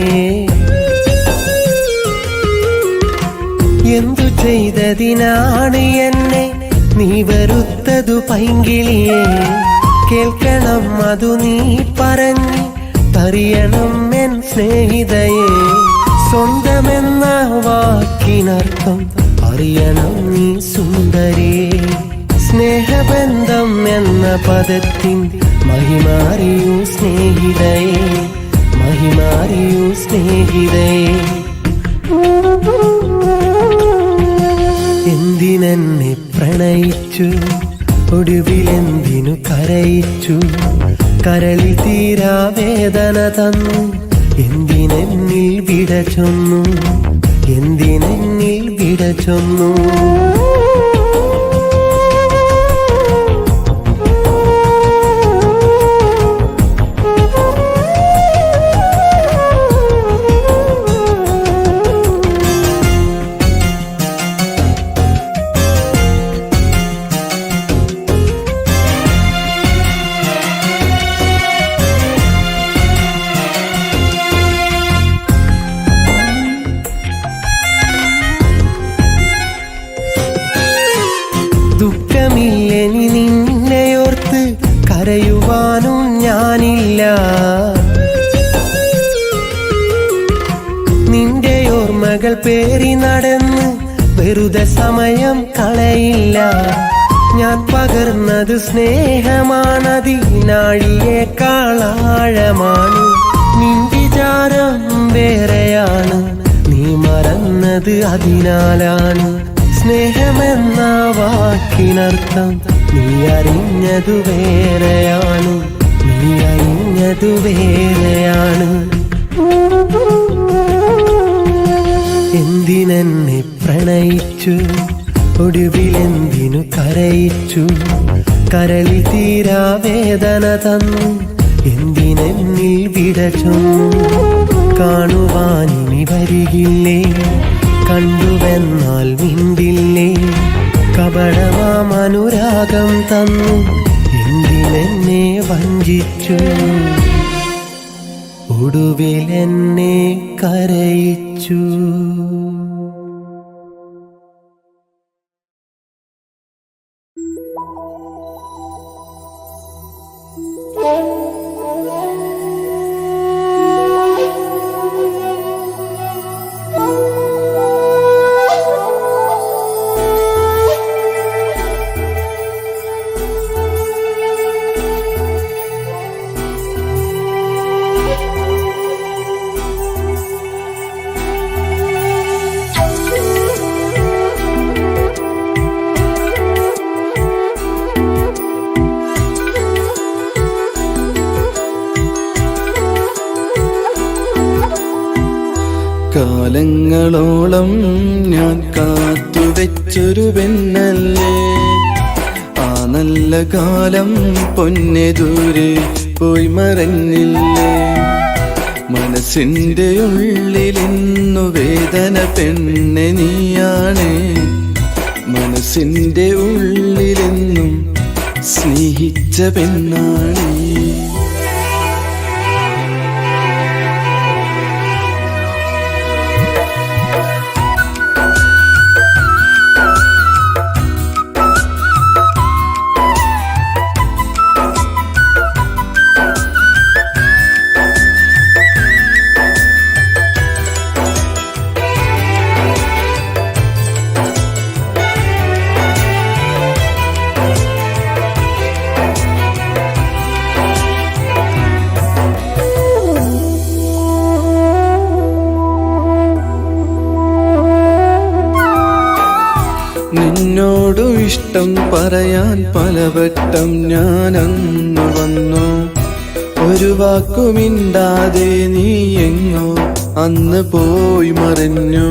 എന്തു ചെയ്തതിനാണ് എന്നെ നീ വെറുത്തതു പൈങ്കിളിയെ? കേൾക്കണം അതു നീ പറഞ്ഞ് അറിയണം എൻ സ്നേഹിതയെ. സ്വന്തമെന്ന വാക്കിനർത്ഥം അറിയണം നീ സുന്ദരിയെ. സ്നേഹബന്ധം എന്ന പദത്തിൻ മഹിമാറിയൂ സ്നേഹിതയെ, മഹിമാറിയൂ സ്നേഹിതയെ. എന്തിനെന്നെ പ്രണയിച്ചു, ഒടുവിലെന്തിനു കരയിച്ചു. കരളിൽ തീരാ വേദന തന്നു, എന്തിനെന്നിൽ വിട ചൊന്നു, എന്തിനെന്നിൽ വിട ചൊന്നു. ദുഃഖമില്ലെനി നിന്നെയോർത്ത് കരയുവാനും ഞാനില്ല. നിന്റെ ഓർമ്മകൾ പേറി നടന്ന് വെറുതെ സമയം കളയില്ല. ഞാൻ പകർന്നത് സ്നേഹമാണതിനാഴിയേക്കാളാഴമാണ്. നിന്റെ വിചാരം വേറെയാണ്, നീ മറന്നത് അതിനാലാണ്. സ്നേഹമെന്ന വാക്കിനർത്ഥം നീ അറിഞ്ഞതു വേറെയാണ്, നീ അറിഞ്ഞതു വേറെയാണ്. എന്തിനെന്നെ പ്രണയിച്ചു, ഒടുവിലെന്തിനു കരയിച്ചു. കരളിൽ തീരാ വേദന തന്നു, എന്തിനെന്നിൽ വിട ചൊന്നു. കാണുവാനിനി വരികില്ലേ, കണ്ടുവെന്നാൽ മിണ്ടില്ലേ. കപടമാമനുരാഗം തന്നു, എന്തിനെന്നെ വഞ്ചിച്ചു. ഒടുവിലെന്നെ കരയിച്ചു. കാലങ്ങളോളം ഞാൻ കാത്തുവെച്ചൊരു പെണ്ണല്ലേ, ആ നല്ല കാലം പൊന്നെ ദൂരെ പോയി മറഞ്ഞില്ലേ. മനസ്സിന്റെ ഉള്ളിലിന്നു വേദന പെണ്ണെ നീയാണ്, മനസ്സിന്റെ ഉള്ളിലെന്നും സ്നേഹിച്ച പെണ്ണാണ്. നിന്നോടു ഇഷ്ടം പറയാൻ പലവട്ടം ഞാൻ അന്നു വന്നു, ഒരു വാക്കുമിണ്ടാതെ നീ എങ്ങോ അന്ന് പോയി മറഞ്ഞു.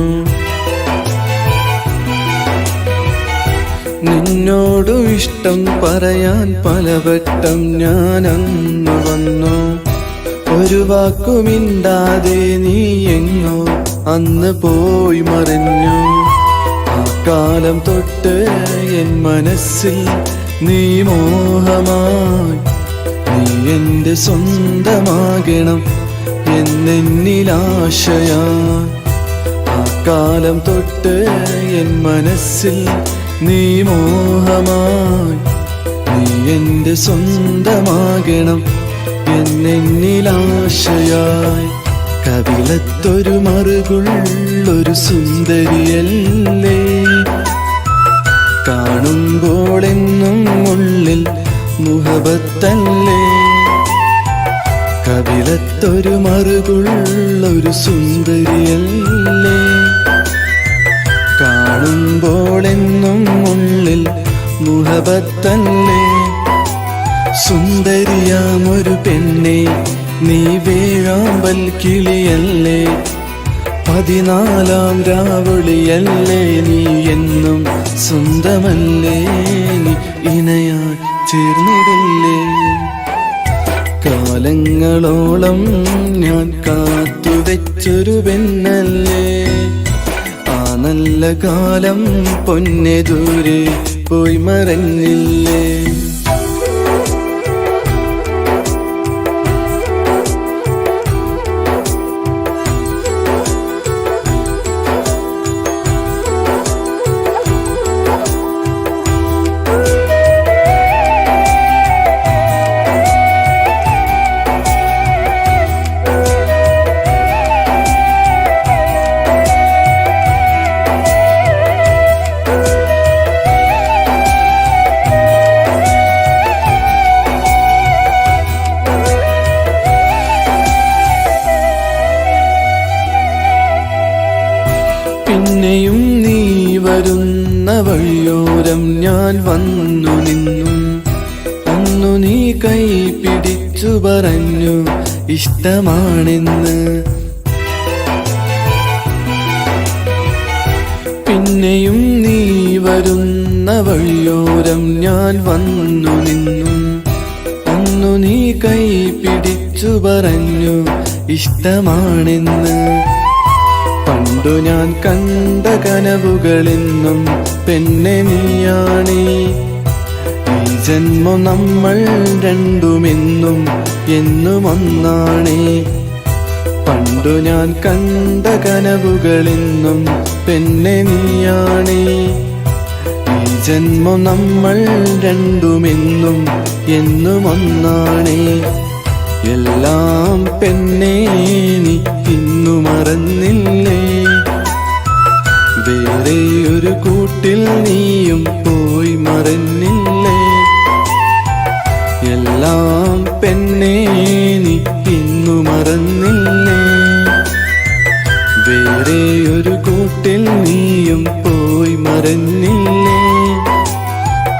നിന്നോടു ഇഷ്ടം പറയാൻ പലവട്ടം ഞാൻ അന്നു വന്നു, ഒരു വാക്കുമിണ്ടാതെ നീ എങ്ങോ അന്ന് പോയി മറഞ്ഞു. കാലം തൊട്ട് എൻ മനസ്സിൽ നീ മോഹമായി, നീ എന്റെ സ്വന്തമാകണം എന്നെന്നിലാശയാ. ആ കാലം തൊട്ട് എൻ മനസ്സിൽ നീ മോഹമായി, നീ എന്റെ സ്വന്തമാകണം എന്നെന്നിലാശയായി. കവിളത്തൊരു മറുകുള്ളൊരു സുന്ദരിയല്ലേ, കാണുമ്പോളെന്നും ഉള്ളിൽ മുഹബത്തല്ലേ. കവിളത്തൊരു മറുകുള്ളൊരു സുന്ദരിയല്ലേ, കാണുമ്പോളെന്നും ഉള്ളിൽ മുഹബത്തല്ലേ. സുന്ദരിയാമൊരു പെണ്ണെ നീ വേഴാമ്പൽ കിളിയല്ലേ, 14 രാവുളിയല്ലേ, നീ എന്നും സ്വന്തമല്ലേ, നീ ഇണയായി ചേർന്നിടില്ലേ. കാലങ്ങളോളം ഞാൻ കാത്തുവെച്ചൊരു പെണ്ണല്ലേ, ആ നല്ല കാലം പൊന്നെ ദൂരെ പോയി മറഞ്ഞില്ലേ. പിന്നെയും നീ വരുന്ന വഴിയോരം ഞാൻ വന്നു നിന്നു, അന്നു നീ കൈ പിടിച്ചു പറഞ്ഞു ഇഷ്ടമാണെന്ന്. പിന്നെയും നീ വരുന്ന വഴിയോരം ഞാൻ വന്നു നിന്നു, അന്നു നീ കൈ പിടിച്ചു പറഞ്ഞു ഇഷ്ടമാണെന്ന്. പണ്ടു ഞാൻ കണ്ട കനവുകളെന്നും പെണ്ണെ നീയാണേ, ഈ ജന്മം നമ്മൾ രണ്ടുമെന്നും എന്നും ഒന്നാണേ. പണ്ടു ഞാൻ കണ്ട കനവുകളെന്നും പെണ്ണെ നീയാണേ, ഈ ജന്മം നമ്മൾ രണ്ടുമെന്നും എന്നും ഒന്നാണേ. എല്ലാം പെണ്ണേ നീ ഇന്നു മറന്നില്ലേ, വേറെ ഒരു കൂട്ടിൽ നീയും പോയി മറന്നില്ലേ. എല്ലാം പെണ്ണേ നീ ഇന്നു മറന്നില്ലേ, വേറെ ഒരു കൂട്ടിൽ നീയും പോയി മറന്നില്ലേ.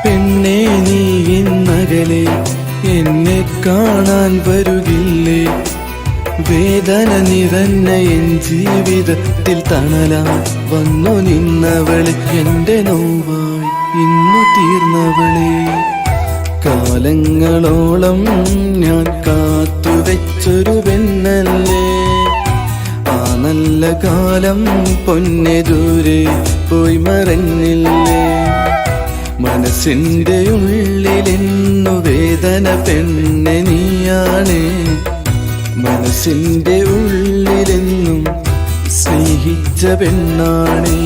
പെണ്ണേ നീ ഇന്നകലെ എന്നെ കാണാൻ വരുകില്ലേ, വേദന നിറഞ്ഞ എൻ ജീവിതത്തിൽ തണലായി വന്നു നിന്നവളെ, എന്റെ നോവായി ഇന്നു തീർന്നവളെ. കാലങ്ങളോളം ഞാൻ കാത്തുവെച്ചൊരു പെണ്ണല്ലേ, ആ നല്ല കാലം പൊന്നെ ദൂരെ പോയി മറഞ്ഞില്ലേ. മനസ്സിന്റെ ഉള്ളിലെന്നു വേദന പെണ്ണെ നീയാണ്, മനസ്സിന്റെ ഉള്ളിലെന്നും സ്നേഹിച്ച പെണ്ണാണ്.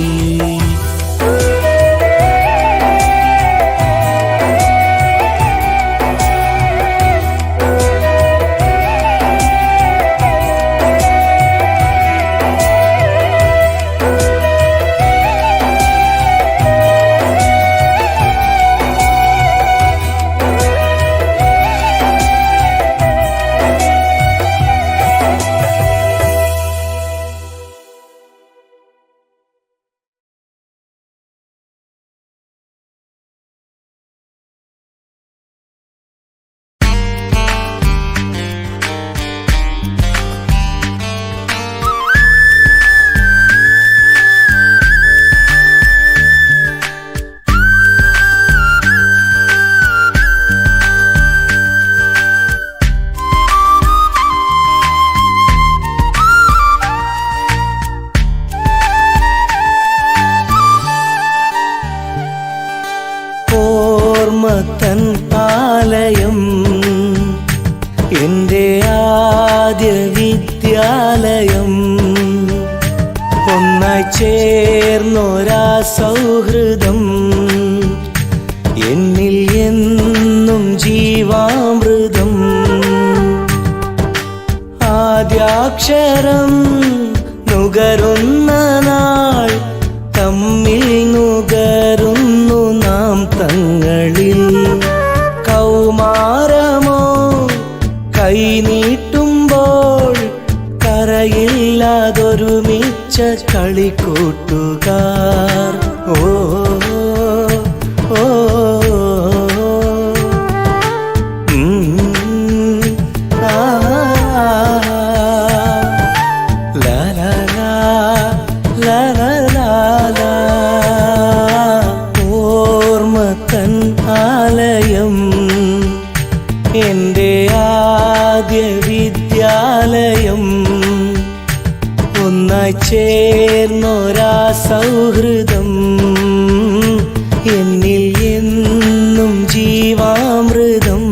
തൻ ആലയം എൻ്റെ ആദ്യ വിദ്യാലയം, ഒന്നായി ചേർന്നൊരാ സൗഹൃദം എന്നിൽ എന്നും ജീവാമൃതം. ആദ്യാക്ഷരം നുകരുന്ന നാൾ തമ്മിൽ നുകരുന്നു നാം തങ്ങളിൽ. കൗമാരമോ കൈനീട്ടുമ്പോൾ കരയില്ലാതൊരുമിച്ച കളിക്കൂട്ടുകാർ. ഓ ഓ എൻ്റെ ആദ്യ വിദ്യാലയം, ഒന്നായി ചേർന്നൊരാ സൗഹൃദം എന്നിൽ എന്നും ജീവാമൃതം.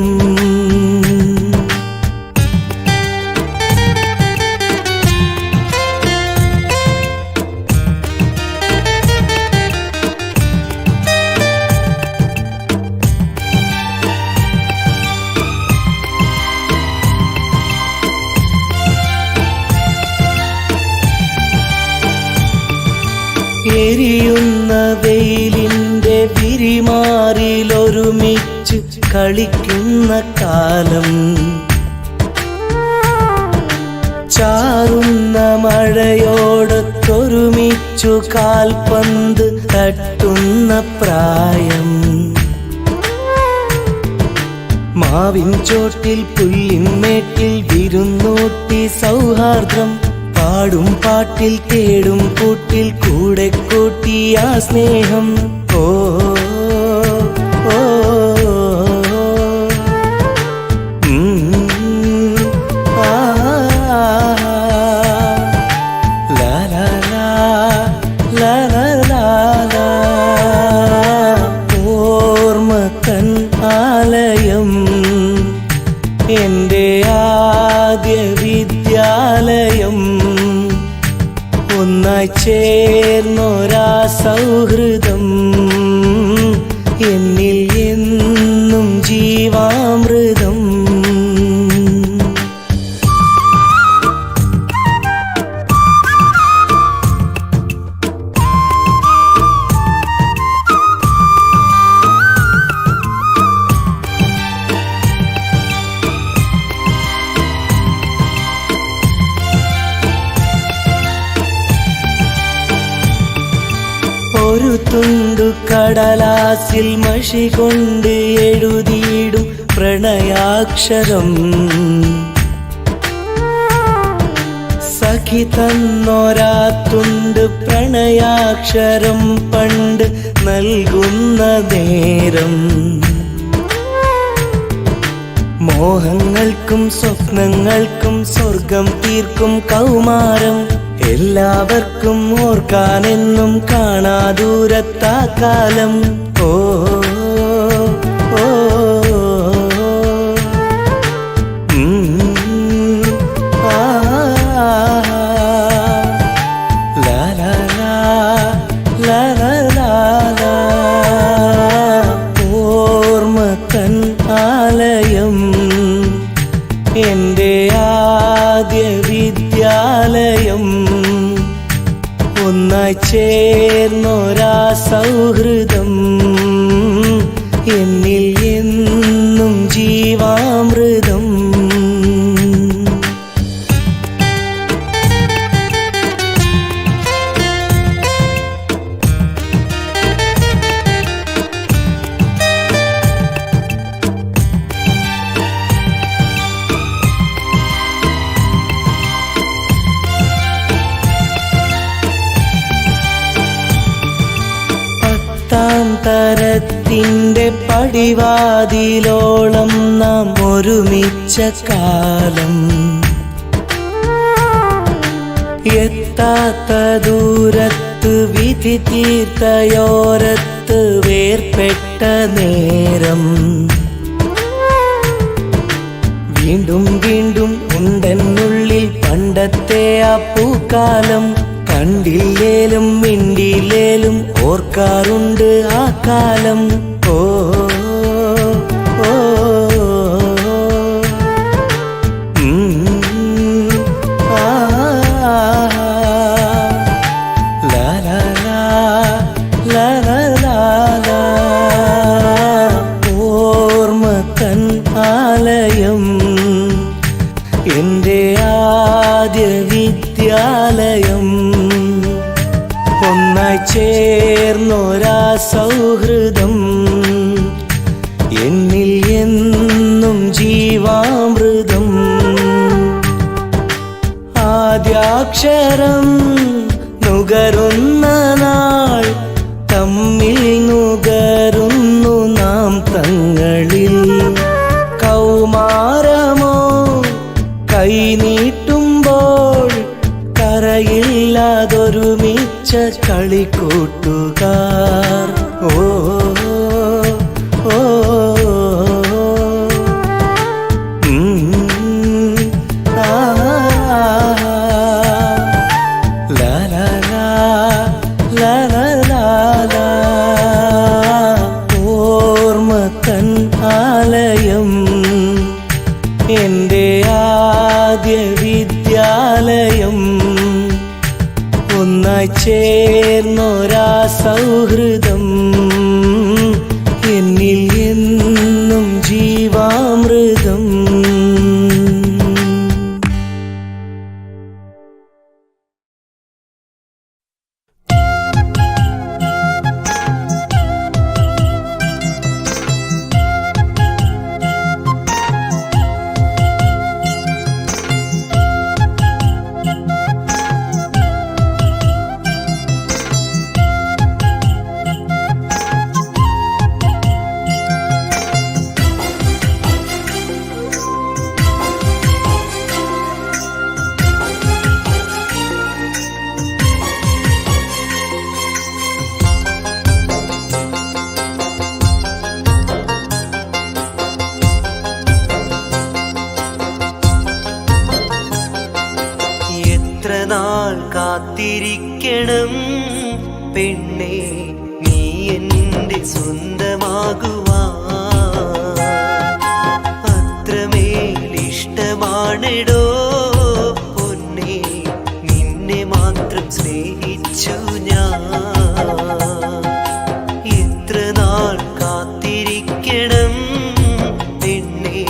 എരിയുന്ന വെയിലിൻ്റെ വിരിമാറിലൊരുമിച്ച് കളിക്കുന്ന കാലം, ചാറുന്ന മഴയോടൊത്തൊരുമിച്ചു കാൽപന്ത് തട്ടുന്ന പ്രായം. മാവിൻ ചോട്ടിൽ പുല്ലിന്മേട്ടിൽ വിരുന്നൂട്ടി സൗഹാർദ്ദം, പാടും പാട്ടിൽ തേടും കൂട്ടിൽ കൂടെ കൂട്ടിയ സ്നേഹം. ഓ ഓ ലാ ലാ ലാ ലാ ലാ. ഓർമ്മ തൻ ആലയം, എൻ്റെ ആദ്യ വിദ്യാലയം, ഒന്നായി ചേർന്നൊരാ സൗഹൃദം എന്നിൽ എന്നും ജീവാമൃതം. ഒരു തുണ്ടു കടലാസിൽ മഷി കൊണ്ട് എഴുതിയിടും പ്രണയാക്ഷരം, സഖി തന്നൊരാത്തുണ്ട് പ്രണയാക്ഷരം പണ്ട് നൽകുന്ന നേരം. മോഹങ്ങൾക്കും സ്വപ്നങ്ങൾക്കും സ്വർഗം തീർക്കും കൗമാരം. എല്ലാവർക്കും ഓർക്കാനെന്നും കാണാദൂരത്താ കാലം. ഓ ഓ ഓർമ്മത്തൻ ആലയം എൻ്റെ ആദ്യ വിദ്യാലയം. ഒന്നായി ചേർന്നൊരാ സൗഹൃദം എന്നിൽ എന്നും ജീവാമൃതം. തരത്തിൻ്റെ പടിവാതിലോളം നാം ഒരുമിച്ച കാലം. എത്താത്ത ദൂരത്ത് വിധി തീർത്തയോരത്ത് വേർപെട്ട നേരം. വീണ്ടും വീണ്ടും ഉണ്ടെന്നുള്ളിൽ പണ്ടത്തെ ആ പൂക്കാലം. കണ്ടില്ലേലും മിണ്ടില്ലേലും ഓർക്കാറുണ്ട് ആ കാലം. ഓ ഓ ആ ലാ ലാ ലാ ലാ ലാ. ഓർമ്മത്തൻ ആലയം എൻ്റെ ആദ്യ വിദ്യാലയം. ഒന്നായി ചേർന്നൊരാ സൗഹൃദം എന്നിൽ എന്നും ജീവാമൃതം. ആദ്യാക്ഷരം നുകരുന്ന നാൾ തമ്മിൽ നുകരുന്നു നാം തങ്ങളിൽ. കൗമാരമോ കൈനീട്ടുമ്പോൾ കരയില്ലാതൊരുമിച്ച കളിക്കൂട്ടുകാർ. ഓ ഓ ആ ലാ ലാ ലാ ലാ ലാ. ഓർമ്മത്തൻ ആലയം എൻ്റെ ആദ്യ വിദ്യാലയം. ഒന്നായി ചേർന്നൊരാ സൗഹൃദം എന്നിൽ എന്നും ജീവാമൃതം. നാൾ കാത്തിരിക്കണം പെണ്ണേ നീ എൻ്റെ സ്വന്തമാകുവാൻ. അത്രമേൽ ഇഷ്ടമാണെടോ പൊന്നേ നിന്നെ മാത്രം സ്നേഹിച്ചു ഞാൻ. എത്ര നാൾ കാത്തിരിക്കണം പെണ്ണേ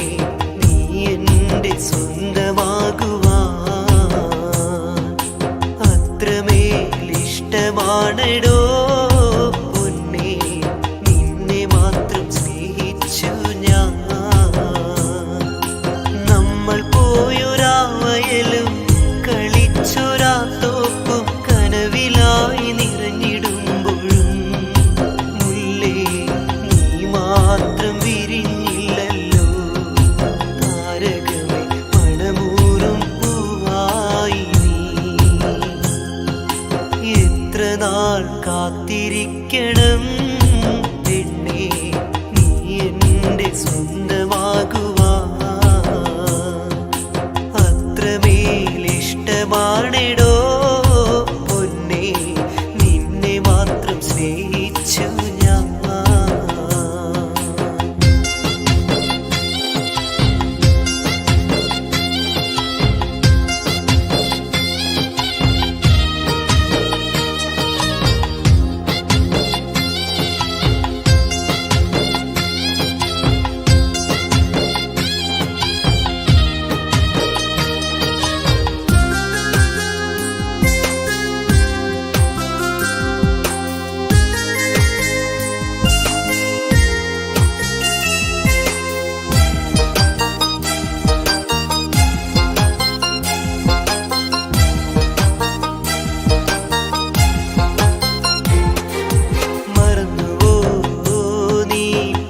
നീ എൻ്റെ സ്വന്തമാകുവാൻ. ഇഷ്ടമാണെടോ പൊന്നേ നിന്നെ മാത്രം സ്നേഹിച്ചു ഞാൻ. നമ്മൾ പോയൊരാവയലും കളിച്ചു കാത്തിരിക്കണം പെണ്ണേ, നീ എൻ്റെ സ്വന്തമാകുവാൻ. അത്രമേലിഷ്ടമാണെടോ പൊന്നേ, നിന്നെ മാത്രം സ്നേഹിച്ചു ഞാൻ.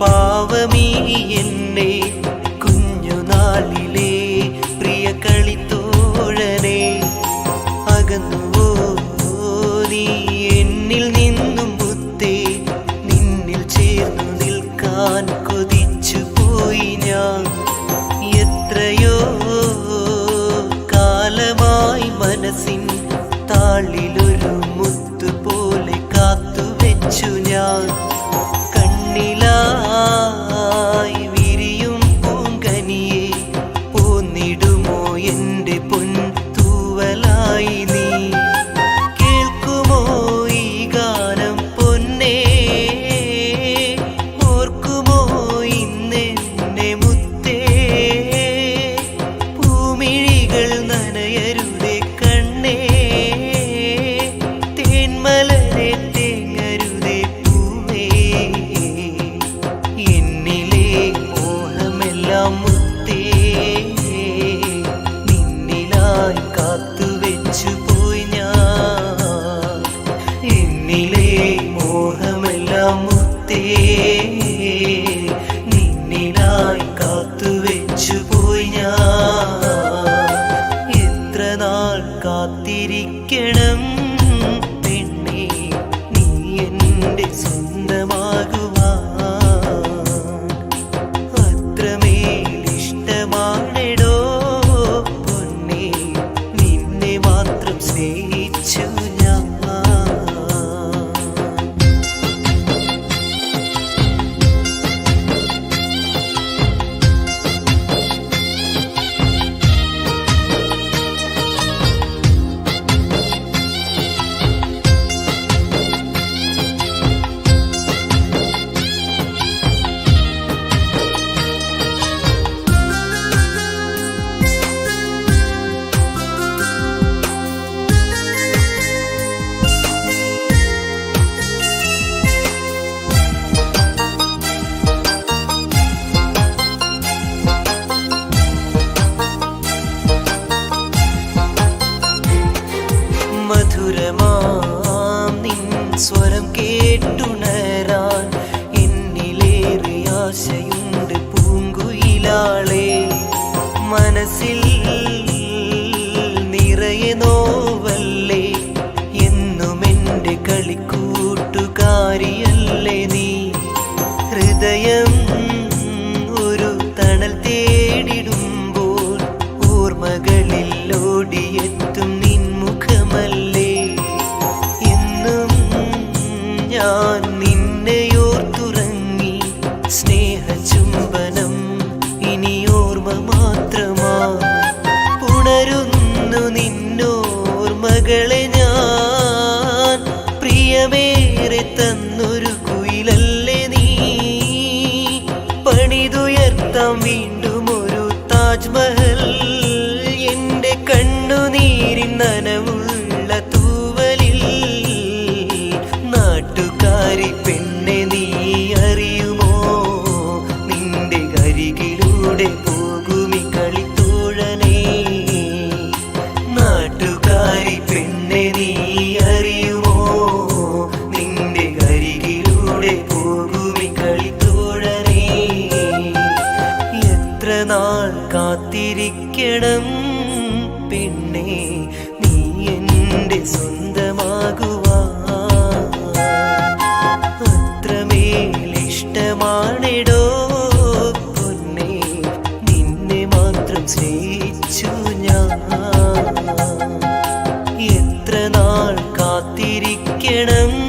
പാവമീ എന്നെ കുഞ്ഞുനാളിലെ പ്രിയ കളിത്തോഴനെ, അകന്നുവോ നീ എന്നിൽ നിന്നും മുത്തേ, നിന്നിൽ ചേർന്നു നിൽക്കാൻ കൊതിച്ചു പോയി ഞാൻ. എത്രയോ കാലമായി മനസ്സിൻ താളിലൊരു മുത്തുപോലെ കാത്തുവെച്ചു ഞാൻ. കണ്ണിലായി വിരിയും പൂങ്കനിയെ പോന്നിടുമോ എൻ്റെ പൊൻതൂവലായി നീ? കേൾക്കുമോ ഈ ഗാനം പൊന്നേ, ഓർക്കുമോ ഇന്നെന്നെ മുത്തേ? പൂമിഴികൾ നനയരുതേ കണ്ണേ, തേന്മലരെ തേങ്ങരുതേ പൂവേ. എന്നിലെ മോഹമെല്ലാം മുത്തേ, നിന്നിലായി കാത്തുവെച്ചു പോയി ഞാൻ. എന്നിലെ മോഹമെല്ലാം മുത്തേ, നിന്നിലായി കാത്തുവെച്ചു പോയി ഞാൻ. എത്ര നാൾ കാത്തിരിക്കണം പെണ്ണേ, നീ എൻ്റെ സ്വന്തമാകുവാൻ. അത്രമേലിഷ്ടമാണെടോ പൊന്നേ, നിന്നെ മാത്രം സ്നേഹിച്ചു ഞാൻ. മധുരമാം നിൻ സ്വരം കേട്ടുണരാൻ എന്നിലേറെ ആശയുണ്ട് പൂങ്കുയിലാളെ. മനസ്സിൽ നിറയെ നോവല്ലേ, എന്നും എൻ്റെ കളിക്കൂട്ടുകാരിയല്ലേ നീ? ഹൃദയം ഒരു തണൽ തേടിടുമ്പോൾ ഓർമ്മകളിൽ ഓടിയെത്തും നിൻ മുഖമല്ലേ. എന്നും ഞാൻ നിന്നെയോർത്തുറങ്ങി, സ്നേഹചുംബനം ഇനി ഓർമ്മ മാത്രമാ. പുണരുന്നു നിന്നോർമ്മകളെ ഞാൻ, പ്രിയമേറെ തന്നൊരു കുയിലല്ലേ നീ? പണിതുയർത്താം വീണ്ടും ഒരു താജ്മഹൽ, എൻ്റെ കണ്ണുനീരിൻ നനവുള്ള തൂവലിൽ. നാട്ടുകാരി പെണ്ണെ നീ അറിയുമോ, നിന്റെ അരികിലൂടെ പോകുമി കളിത്തോഴനെ? നാട്ടുകാരി പെണ്ണെ നീ അറിയുമോ, നിന്റെ അരികിലൂടെ പോകുമി കളിത്തോഴനെ? എത്ര നാൾ കാത്തിരിക്കണം പെണ്ണേ, നീ എൻ്റെ സ്വന്തമാകുവാൻ. വേണം